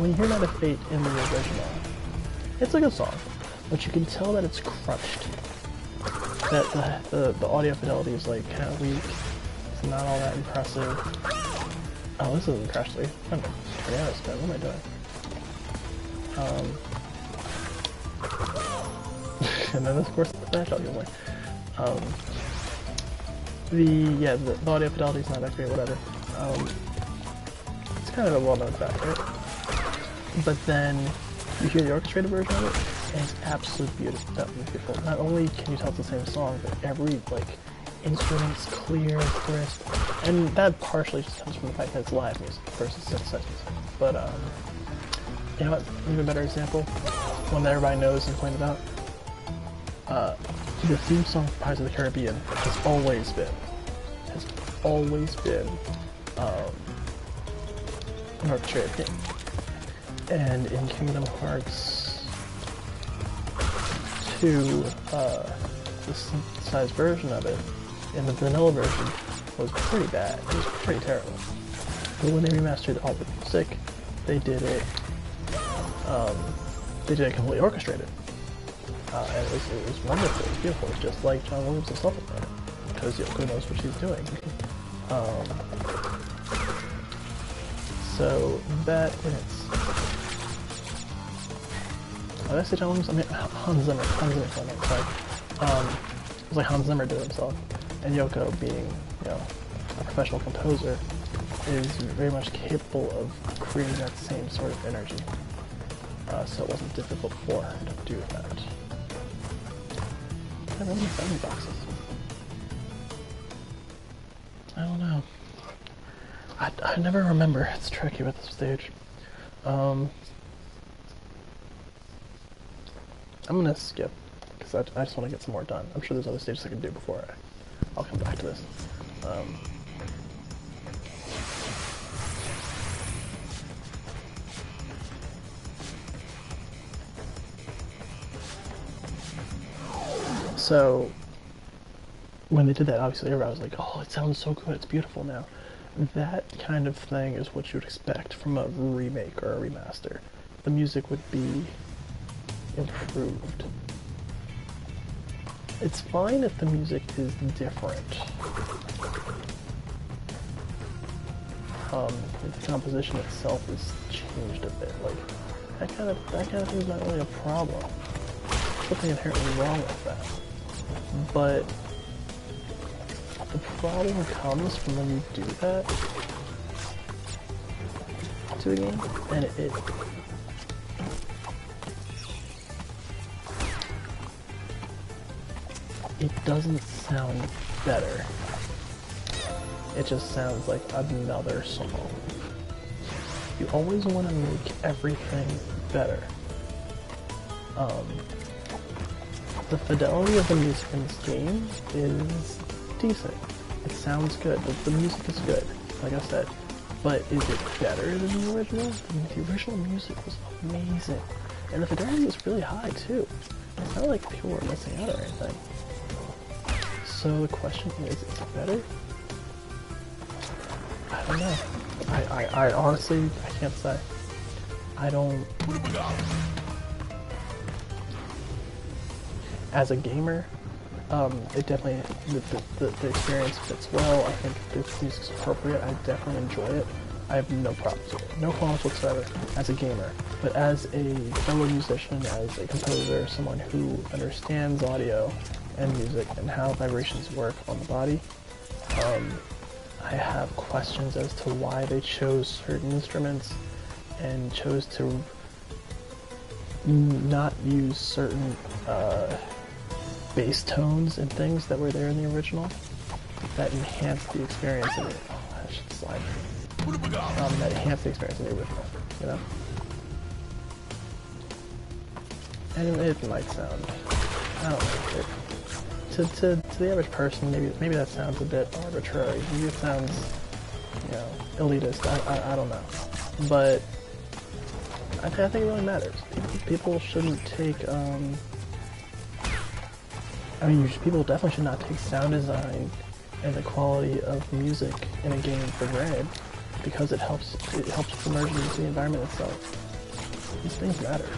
you hear Night of Fate in the original, it's a good song, but you can tell that it's crunched. That the audio fidelity is like kind of weak. It's not all that impressive. Oh, this isn't Crash 3. I'm turning out a spin. What am I doing? And then of course the Smash gameplay. The audio fidelity is not that great, whatever. It's kind of a well-known fact, right? But then you hear the orchestrated version of it, and it's absolutely beautiful. Not only can you tell it's the same song, but every instrument's clear, crisp, and that partially just comes from the fact that it's live music versus synthesized music. But you know what? Even better example, one that everybody knows and pointed out. The theme song for Pirates of the Caribbean has always been an orchestrated theme. And in Kingdom Hearts 2, the synthesized version of it, in the vanilla version, was pretty bad. It was pretty terrible. But when they remastered all the music, they did it completely orchestrated. And it was wonderful, it was beautiful. It's just like John Williams himself about it, because Yoko knows what she's doing. So that is. Did I say John Williams? I mean Hans Zimmer. Sorry. It was like Hans Zimmer did himself, and Yoko, being a professional composer, is very much capable of creating that same sort of energy. So it wasn't difficult for her to do that. I remember the family boxes. I don't know. I never remember. It's tricky with this stage. I'm gonna skip because I just want to get some more done. I'm sure there's other stages I can do before I'll come back to this. So when they did that, obviously everybody was like, "Oh, it sounds so good! It's beautiful now." That kind of thing is what you would expect from a remake or a remaster. The music would be improved. It's fine if the music is different. If the composition itself is changed a bit, like that kind of thing is not really a problem. There's nothing inherently wrong with that. But the problem comes from when you do that to a game, and it doesn't sound better. It just sounds like another song. You always want to make everything better. The fidelity of the music in this game is decent. It sounds good. The music is good, like I said. But is it better than the original? I mean, the original music was amazing. And the fidelity was really high, too. It's not like people were missing out or anything. So the question is it better? I don't know. I honestly, I can't say. I don't... As a gamer, it definitely, the experience fits well. I think the music's appropriate. I definitely enjoy it. I have no problems with it. No qualms whatsoever as a gamer. But as a fellow musician, as a composer, someone who understands audio and music and how vibrations work on the body, I have questions as to why they chose certain instruments and chose to not use certain bass tones and things that were there in the original that enhanced the experience in it. Oh, I should slide. That enhanced the experience in the original, you know? And it might sound, I don't know, to the average person, maybe that sounds a bit arbitrary. Maybe it sounds, elitist. I don't know. But I think it really matters. People shouldn't take, people definitely should not take sound design and the quality of music in a game for granted, because it helps immerse you into the environment itself. These things matter.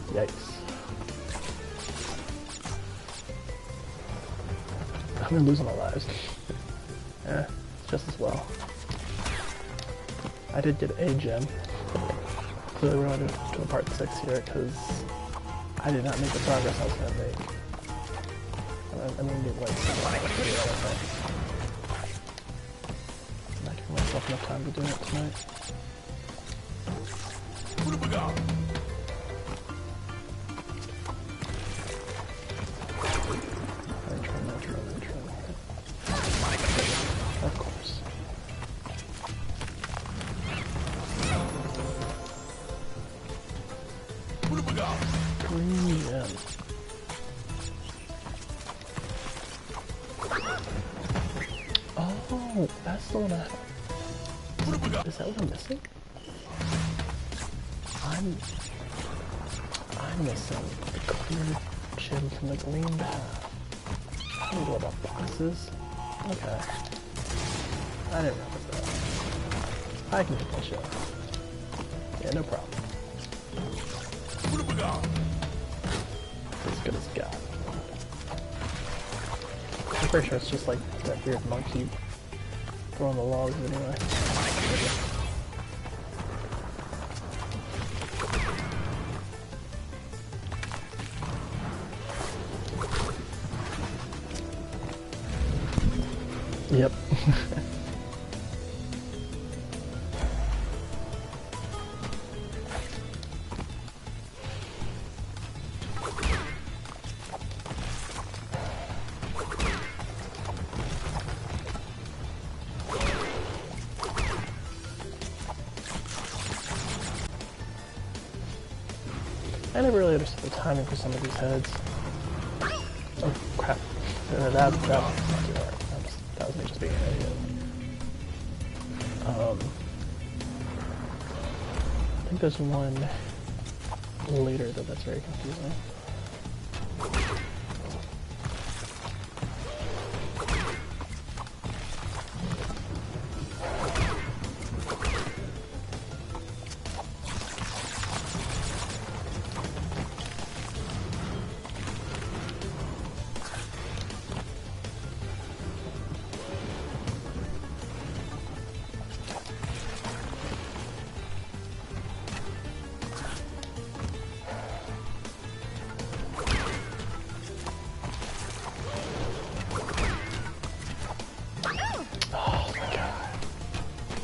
Yikes. I'm gonna lose all my lives. Eh, just as well. I did get a gem. Clearly we're going to do a part 6 here, because I did not make the progress I was going to make. I'm going to do like 7 hours video, I think. I'm not giving myself enough time to do it tonight. Of course. Green gem. Oh, that's the one I... Is that what I'm missing? I'm missing the clear gem from the green path. I don't know about boxes. Okay. I didn't remember that. I can get that shit. Yeah, no problem. As good as God. I'm pretty sure it's just like that weird monkey throwing the logs anyway. Yep. I never really understood the timing for some of these heads. Oh crap. That was not too hard. That was me just being an idiot. I think there's one later that's very confusing.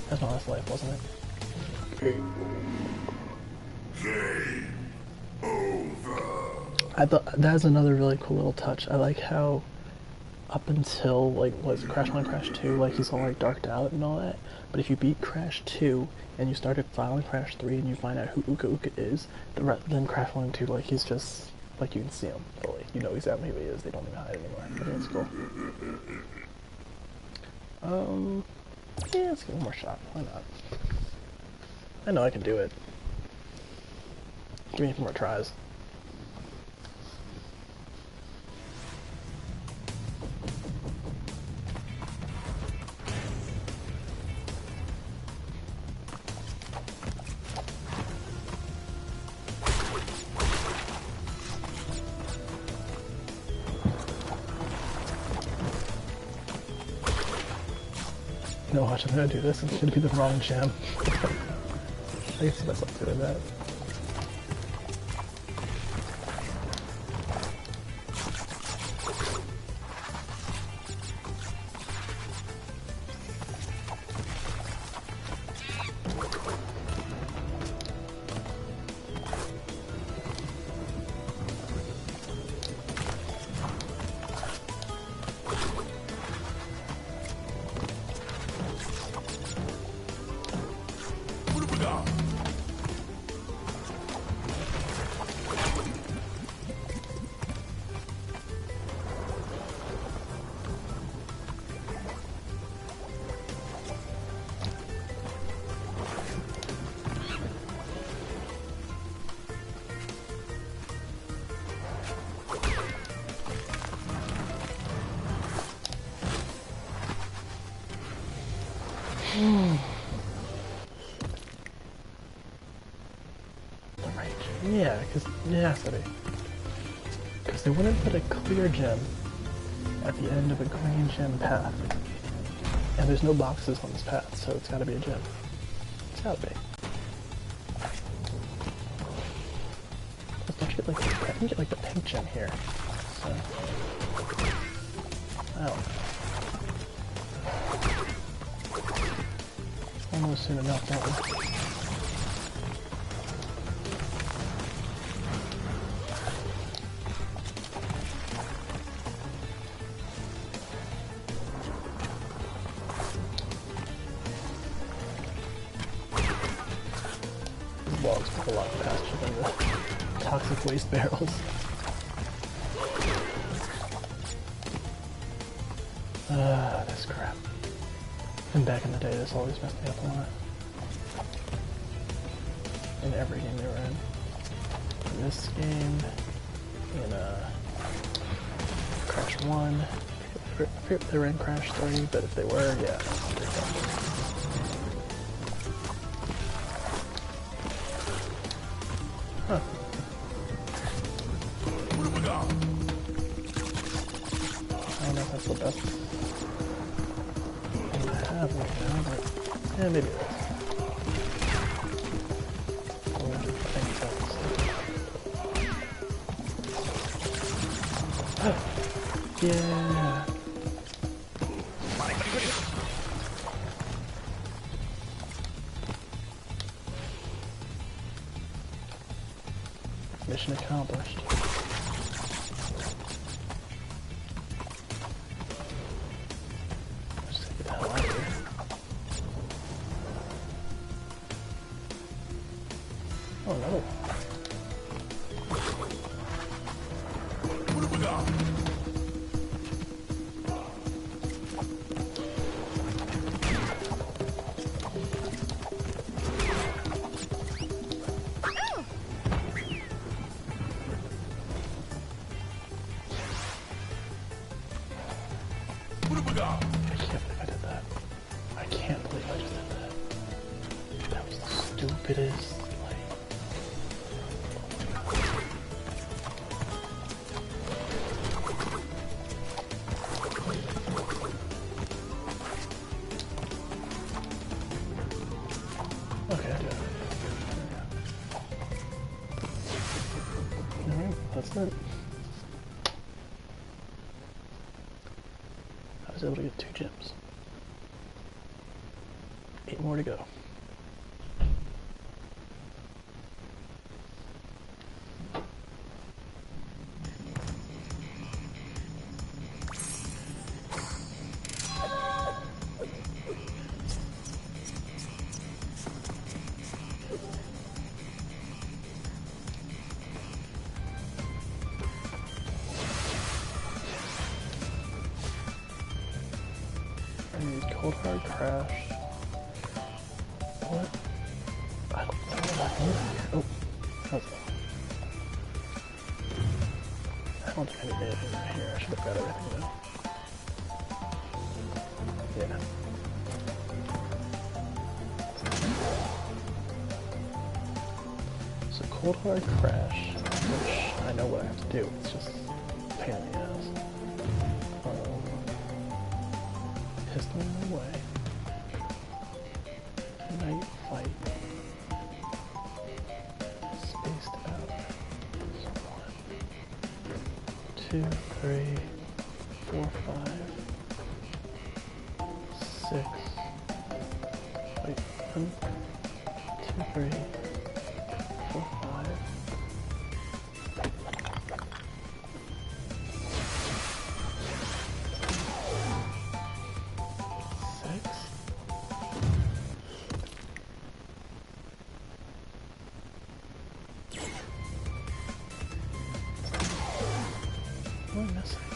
That's my last life, wasn't it? Game over. I thought that's another really cool little touch. I like how up until like was Crash 1, Crash 2, like he's all like darked out and all that. But if you beat Crash 2 and you started following Crash 3 and you find out who Uka Uka is, then Crash 1 and 2, like he's just like you can see him fully. You know exactly who he is. They don't even hide anymore. I think it's cool. Yeah, let's give one more shot. Why not? I know I can do it. Give me a few more tries. No, watch, I'm gonna do this. It's gonna be the wrong gem. I can see myself doing that. Yeah, because they wouldn't put a clear gem at the end of a green gym path. And there's no boxes on this path, so it's gotta be a gym. It's gotta be. Plus, don't you get like I can get like the pink gem here. So I don't know. Almost soon enough, don't we? Logs with a lot faster than the toxic waste barrels. This crap. And back in the day, this always messed me up a lot. In every game they were in. In this game, in Crash 1, I forget if they were in Crash 3, but if they were, yeah. Huh. I don't know if that's the best thing I have right now, but yeah, maybe it is. Yeah. Mission accomplished. Let's get the hell out of here. Oh no. What have we got? I can't believe I did that. I can't believe I just did that. That was the stupidest, like... Okay, I did it. Alright, that's it. I was able to get 2 gems. 8 more to go. I need cold hard crash. What? I don't know what I need here. Oh, that's all. I don't think I need anything right here. I should have got everything though. Yeah. So cold hard crash, which I know what I have to do. It's just a pain in the ass. Pistol in the way. Night fight. Spaced out. 1, 2, 3, 4, 5, 6. Wait, 1, 2, 3, 4, 5. What am I missing?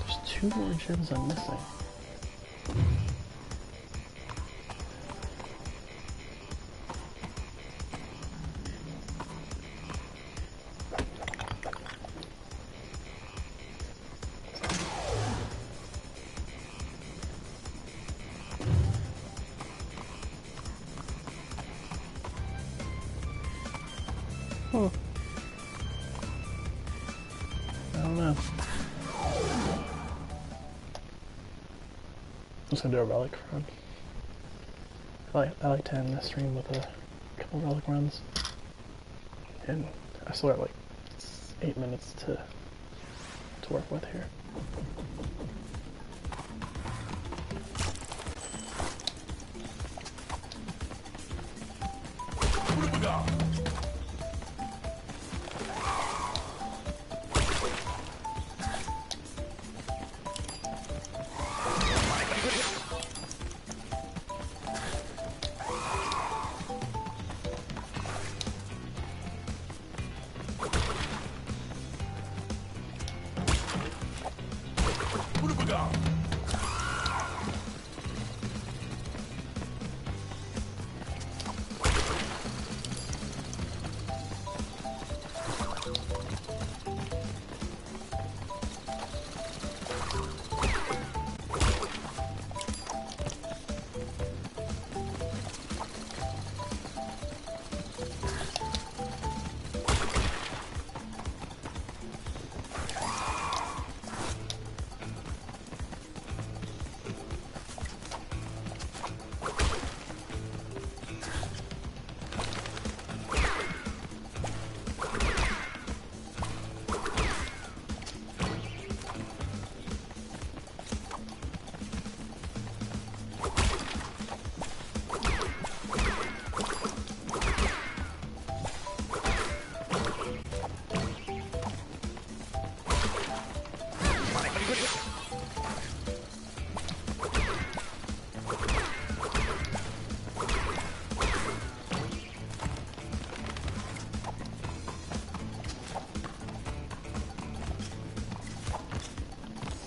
There's 2 more gems I'm missing. just gonna do a relic run. I like to end this stream with a couple relic runs. And I still have like 8 minutes to work with here.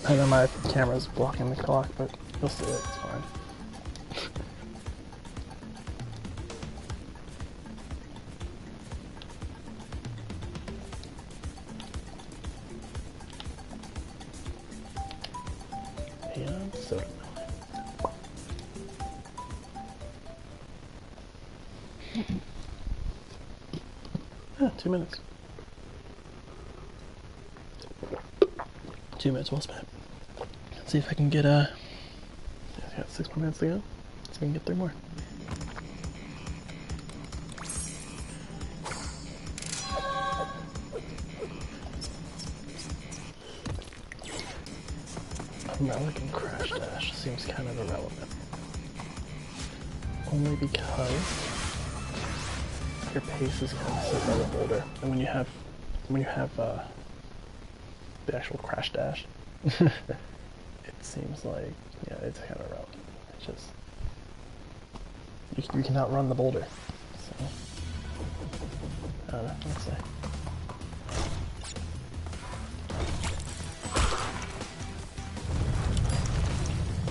I know my camera's blocking the clock, but you'll see it, it's fine. And soda melon. 2 minutes. 2 minutes well spent. Let's see if I can get I got 6 more minutes to go. So we can get 3 more. Relic and Crash Dash seems kind of irrelevant. Only because your pace is kind of set by the boulder. And when you have the actual Crash Dash, it seems like, yeah, it's kind of irrelevant. It's just, you can outrun the boulder. So, I don't know, let's see.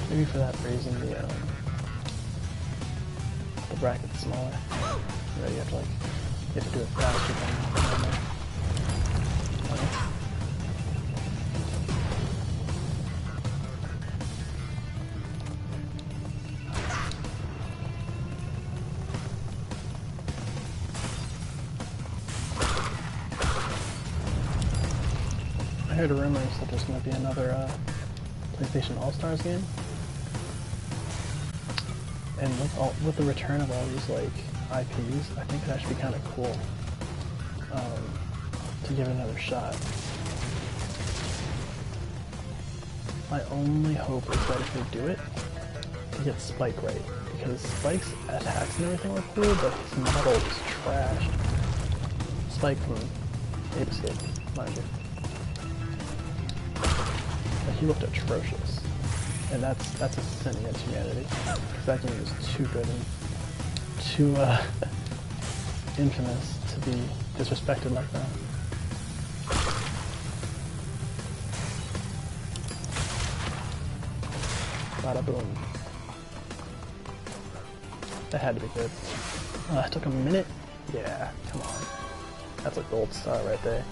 Maybe for that reason the bracket's smaller. You know, you have to do it faster than I heard rumors that there's going to be another PlayStation All-Stars game. And with the return of all these like IPs, I think it'd actually be kind of cool to give it another shot. My only hope is that if they do it, to get Spike right, because Spike's attacks and everything were cool, but his model was trashed. Spike from Ape Escape, mind you. But he looked atrocious. And that's a sin against humanity, because that game is too good and too infamous to be disrespected like that. Bada boom. That had to be good. It took a minute? Yeah, come on. That's a gold star right there.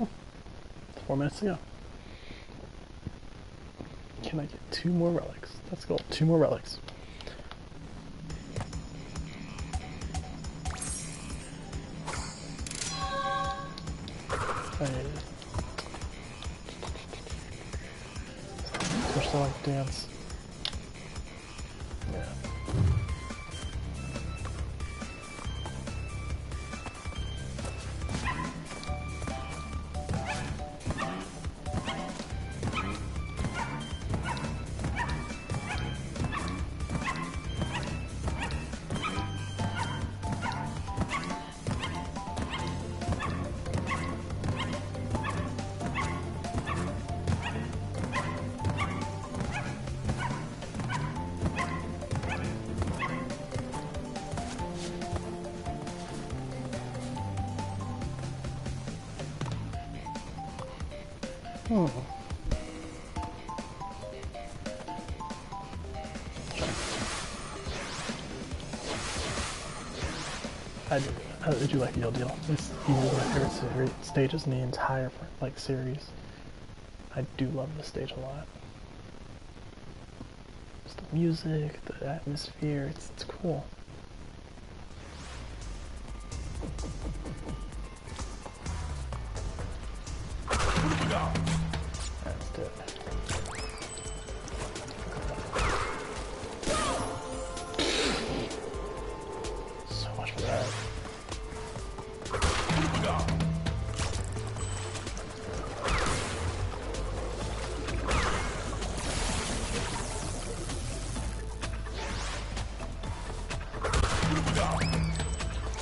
Oh, 4 minutes to go. Can I get 2 more relics? Let's go, 2 more relics. Hey. Push the like dance. Yeah. I do like the old deal. It's easily my favorite stages in the entire like series. I do love this stage a lot. Just the music, the atmosphere, it's cool. That's it. So much for that.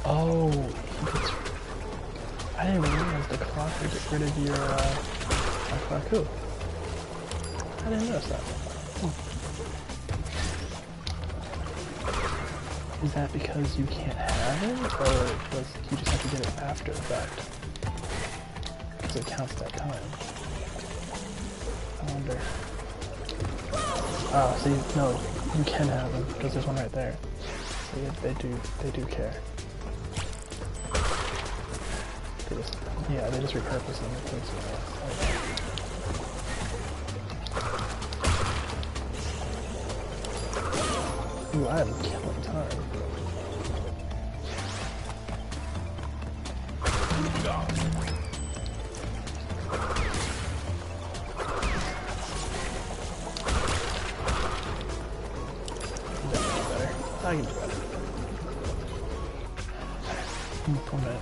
Oh, I didn't realize the clock would get rid of your Kwaku. I didn't notice that. Is that because you can't have it, or does you just have to get it after the fact? Because it counts that time. I wonder. Oh, so no, you can have them because there's one right there. So yeah, they do care. They just repurpose them. Ooh, I am killing time. I can do better. 1 minute.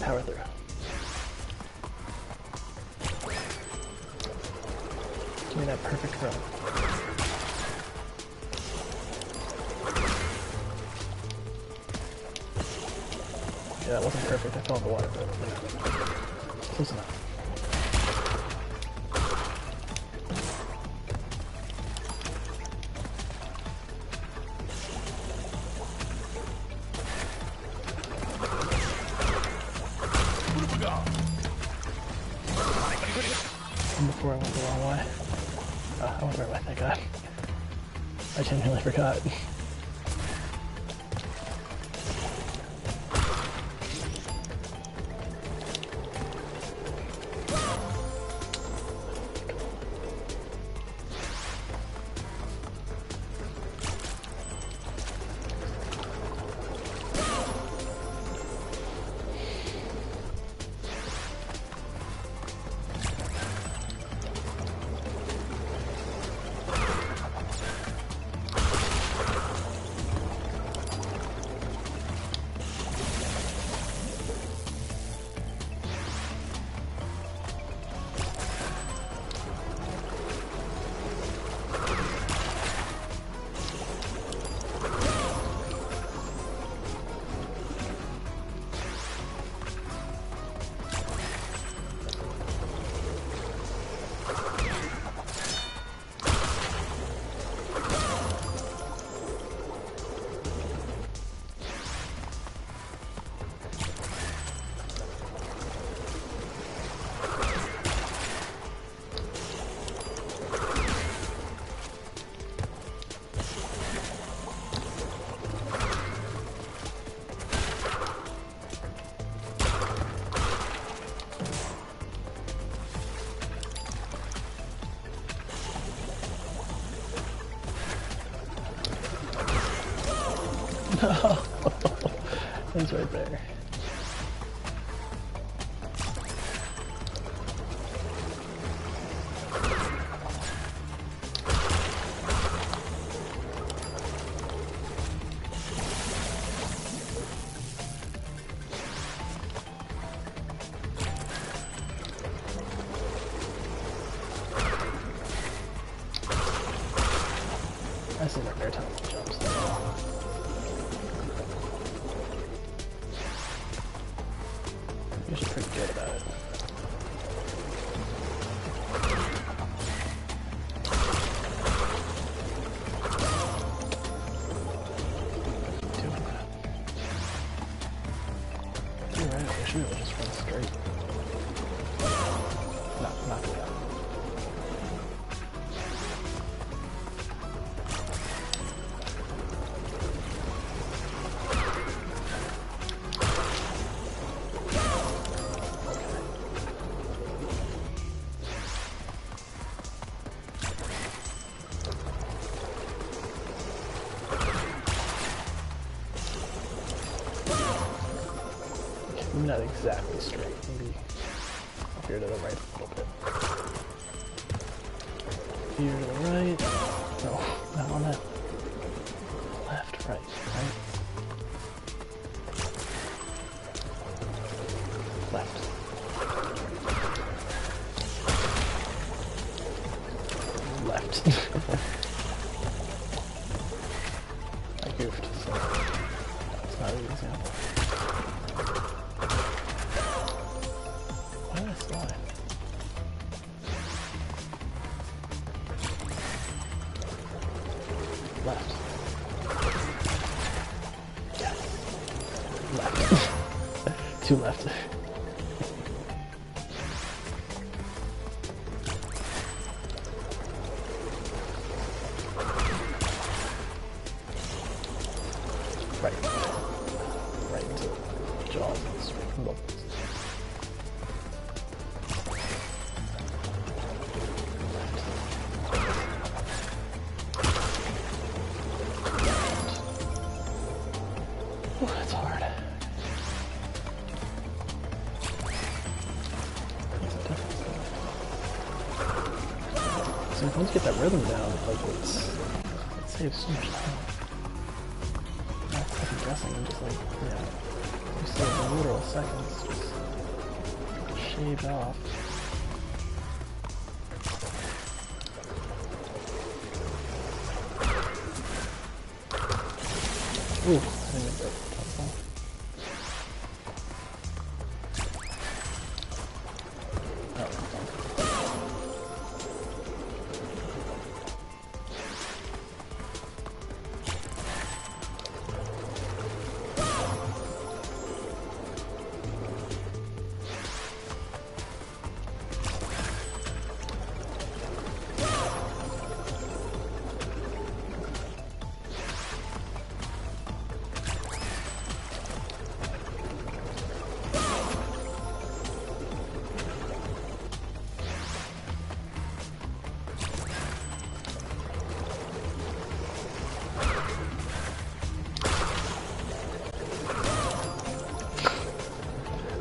Power through. Give me that perfect run. Yeah, that wasn't perfect. I fell in the water, but close enough. And before I went the wrong way. I went the right way, thank God. I genuinely forgot. It's right there. I see that there are tons of jumps. Usually pretty good about it. Doing that. You're right, I should really just run straight. No, not that. Maybe not exactly straight, maybe up here to the right a little bit. Here to the right. No, not on that. Left, right, right. Left. Left. I goofed, so that's not a good example. Why did I slide? Left. Left. Two left. Right. Right into the jaws and straight from both. Ooh, that's hard. So once you get that rhythm down, like it saves so much time. Not second guessing and just like, yeah, you save literal seconds just shaved off. Ooh, I didn't make that console.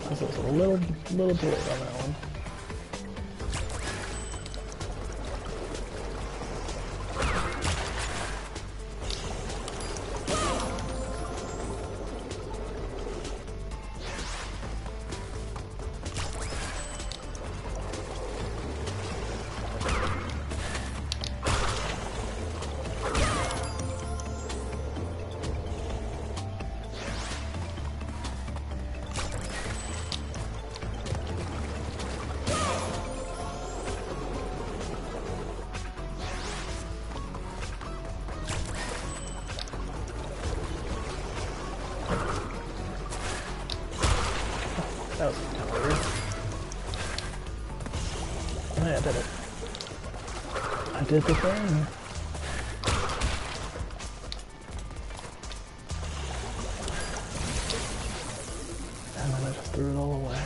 This is a little delayed on that one. That was kind of weird. Oh yeah, I did it. I did the thing. And then I just threw it all away.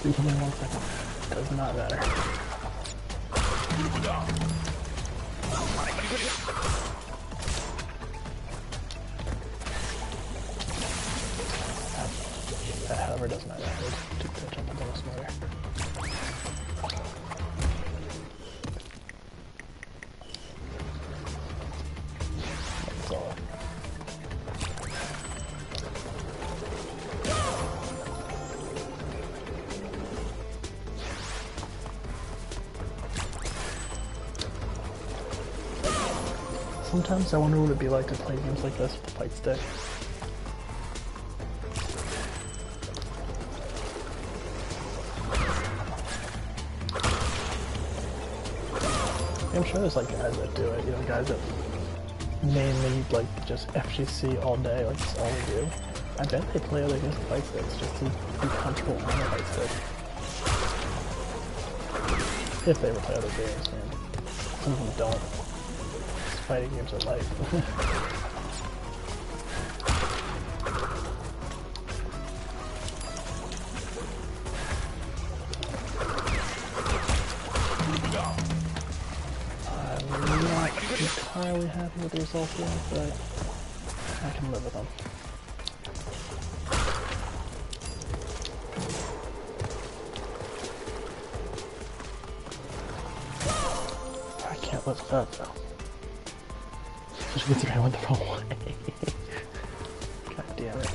Give me 1 second. Does not matter. That, however, does not matter. To jump a little smarter. That's all. Sometimes I wonder what it'd be like to play games like this with the fight stick. I'm sure there's like guys that do it, you know, guys that mainly like just FGC all day, like that's all they do. I bet they play other games with fight sticks just to be comfortable on the fight stick. If they ever play other games, man. Some of them don't. Fighting games are life. I'm not entirely happy with the results yet, but I can live with them. I can't live with that though. Especially considering I went the wrong way. God damn it.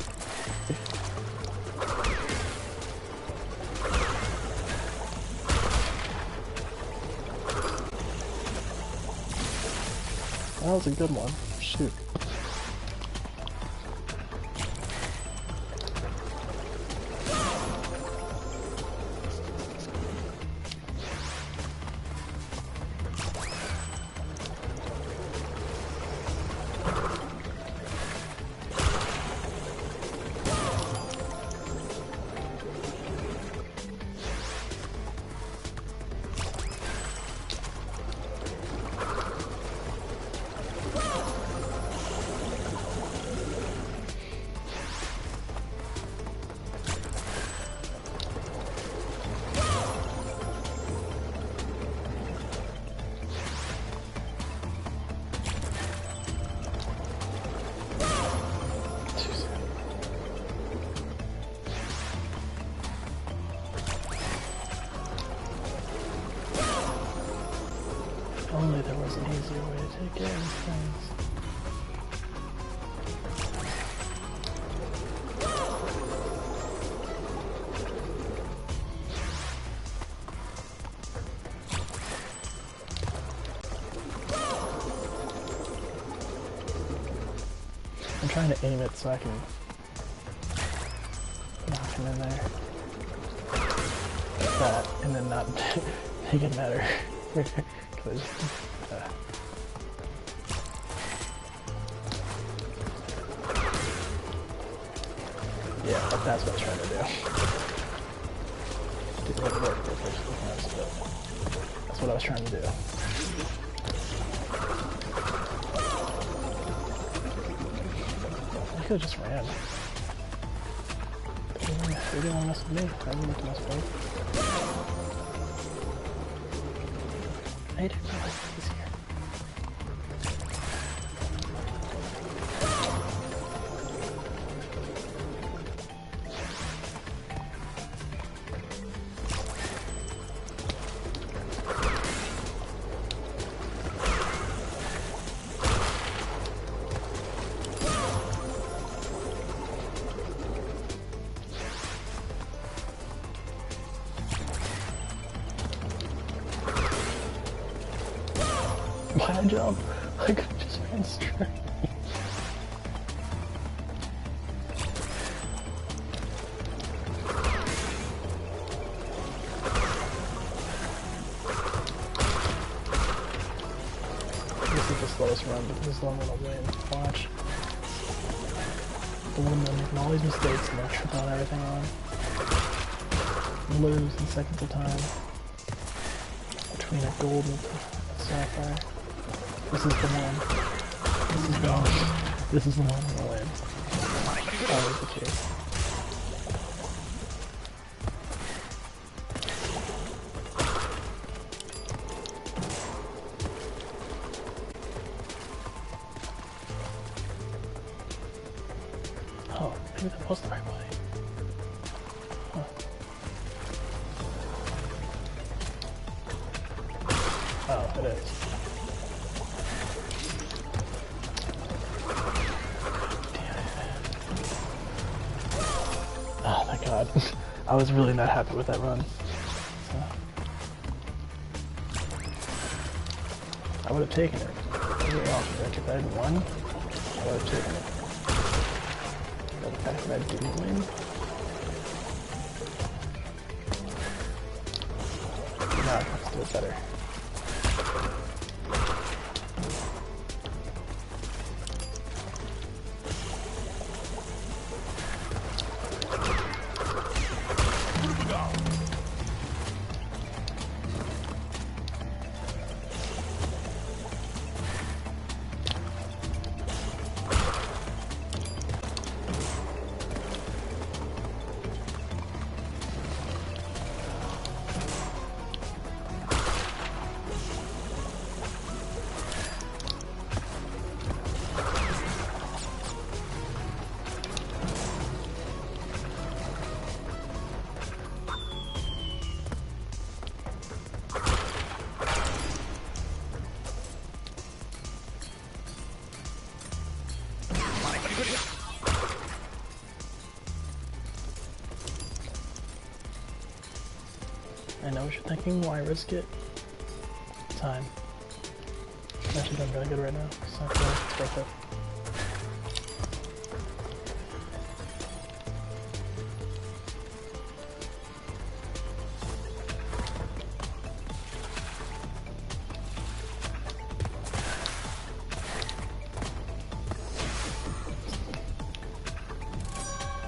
That was a good one. Shoot. Only there was an easier way to take care of these things. I'm trying to aim it so I can knock him in there. Like that, and then not make it matter. Yeah, that's what I was trying to do. Didn't really work for the first couple times, but that's what I was trying to do. I could have just ran. They didn't want to mess with me. I didn't want to mess with them. I didn't realize he was here. Why I jump? I could have just ran straight. This is the slowest run, but this is the one I'm gonna win. Watch. The one that I'm making all these mistakes and I'm tripping on everything on. Lose in seconds of time. Between a gold and a sapphire. This is the one. This is the one. This is the one I'm gonna win. Always the case. Maybe that was the right way. Huh. Oh, it is. Damn it. Oh, thank God. I was really not happy with that run. So. I would have taken it. If I had won, I would have taken it. But the fact that I didn't win. Now let's do it better. I know what you're thinking, why risk it? Time. I'm actually doing really good right now, so I feel like it's worth it.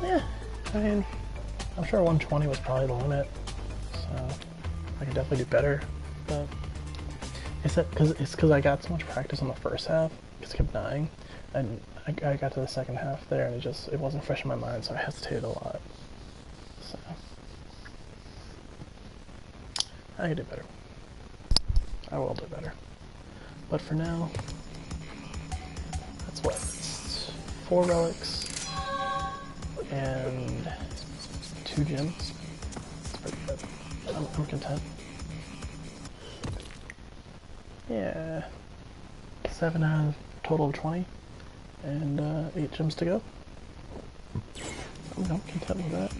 Yeah, I mean, I'm sure 120 was probably the limit, so I could definitely do better, but it's because I got so much practice on the first half, because I kept dying, and I got to the second half there, and it wasn't fresh in my mind, so I hesitated a lot, so I could do better. I will do better. But for now, that's what? It's 4 relics and 2 gems. It's pretty good. I'm content. Yeah. 7 out of total of 20. And 8 gems to go. I'm content with that.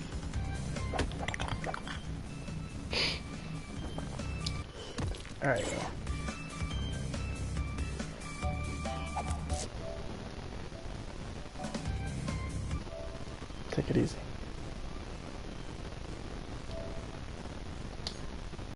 Alright. Take it easy.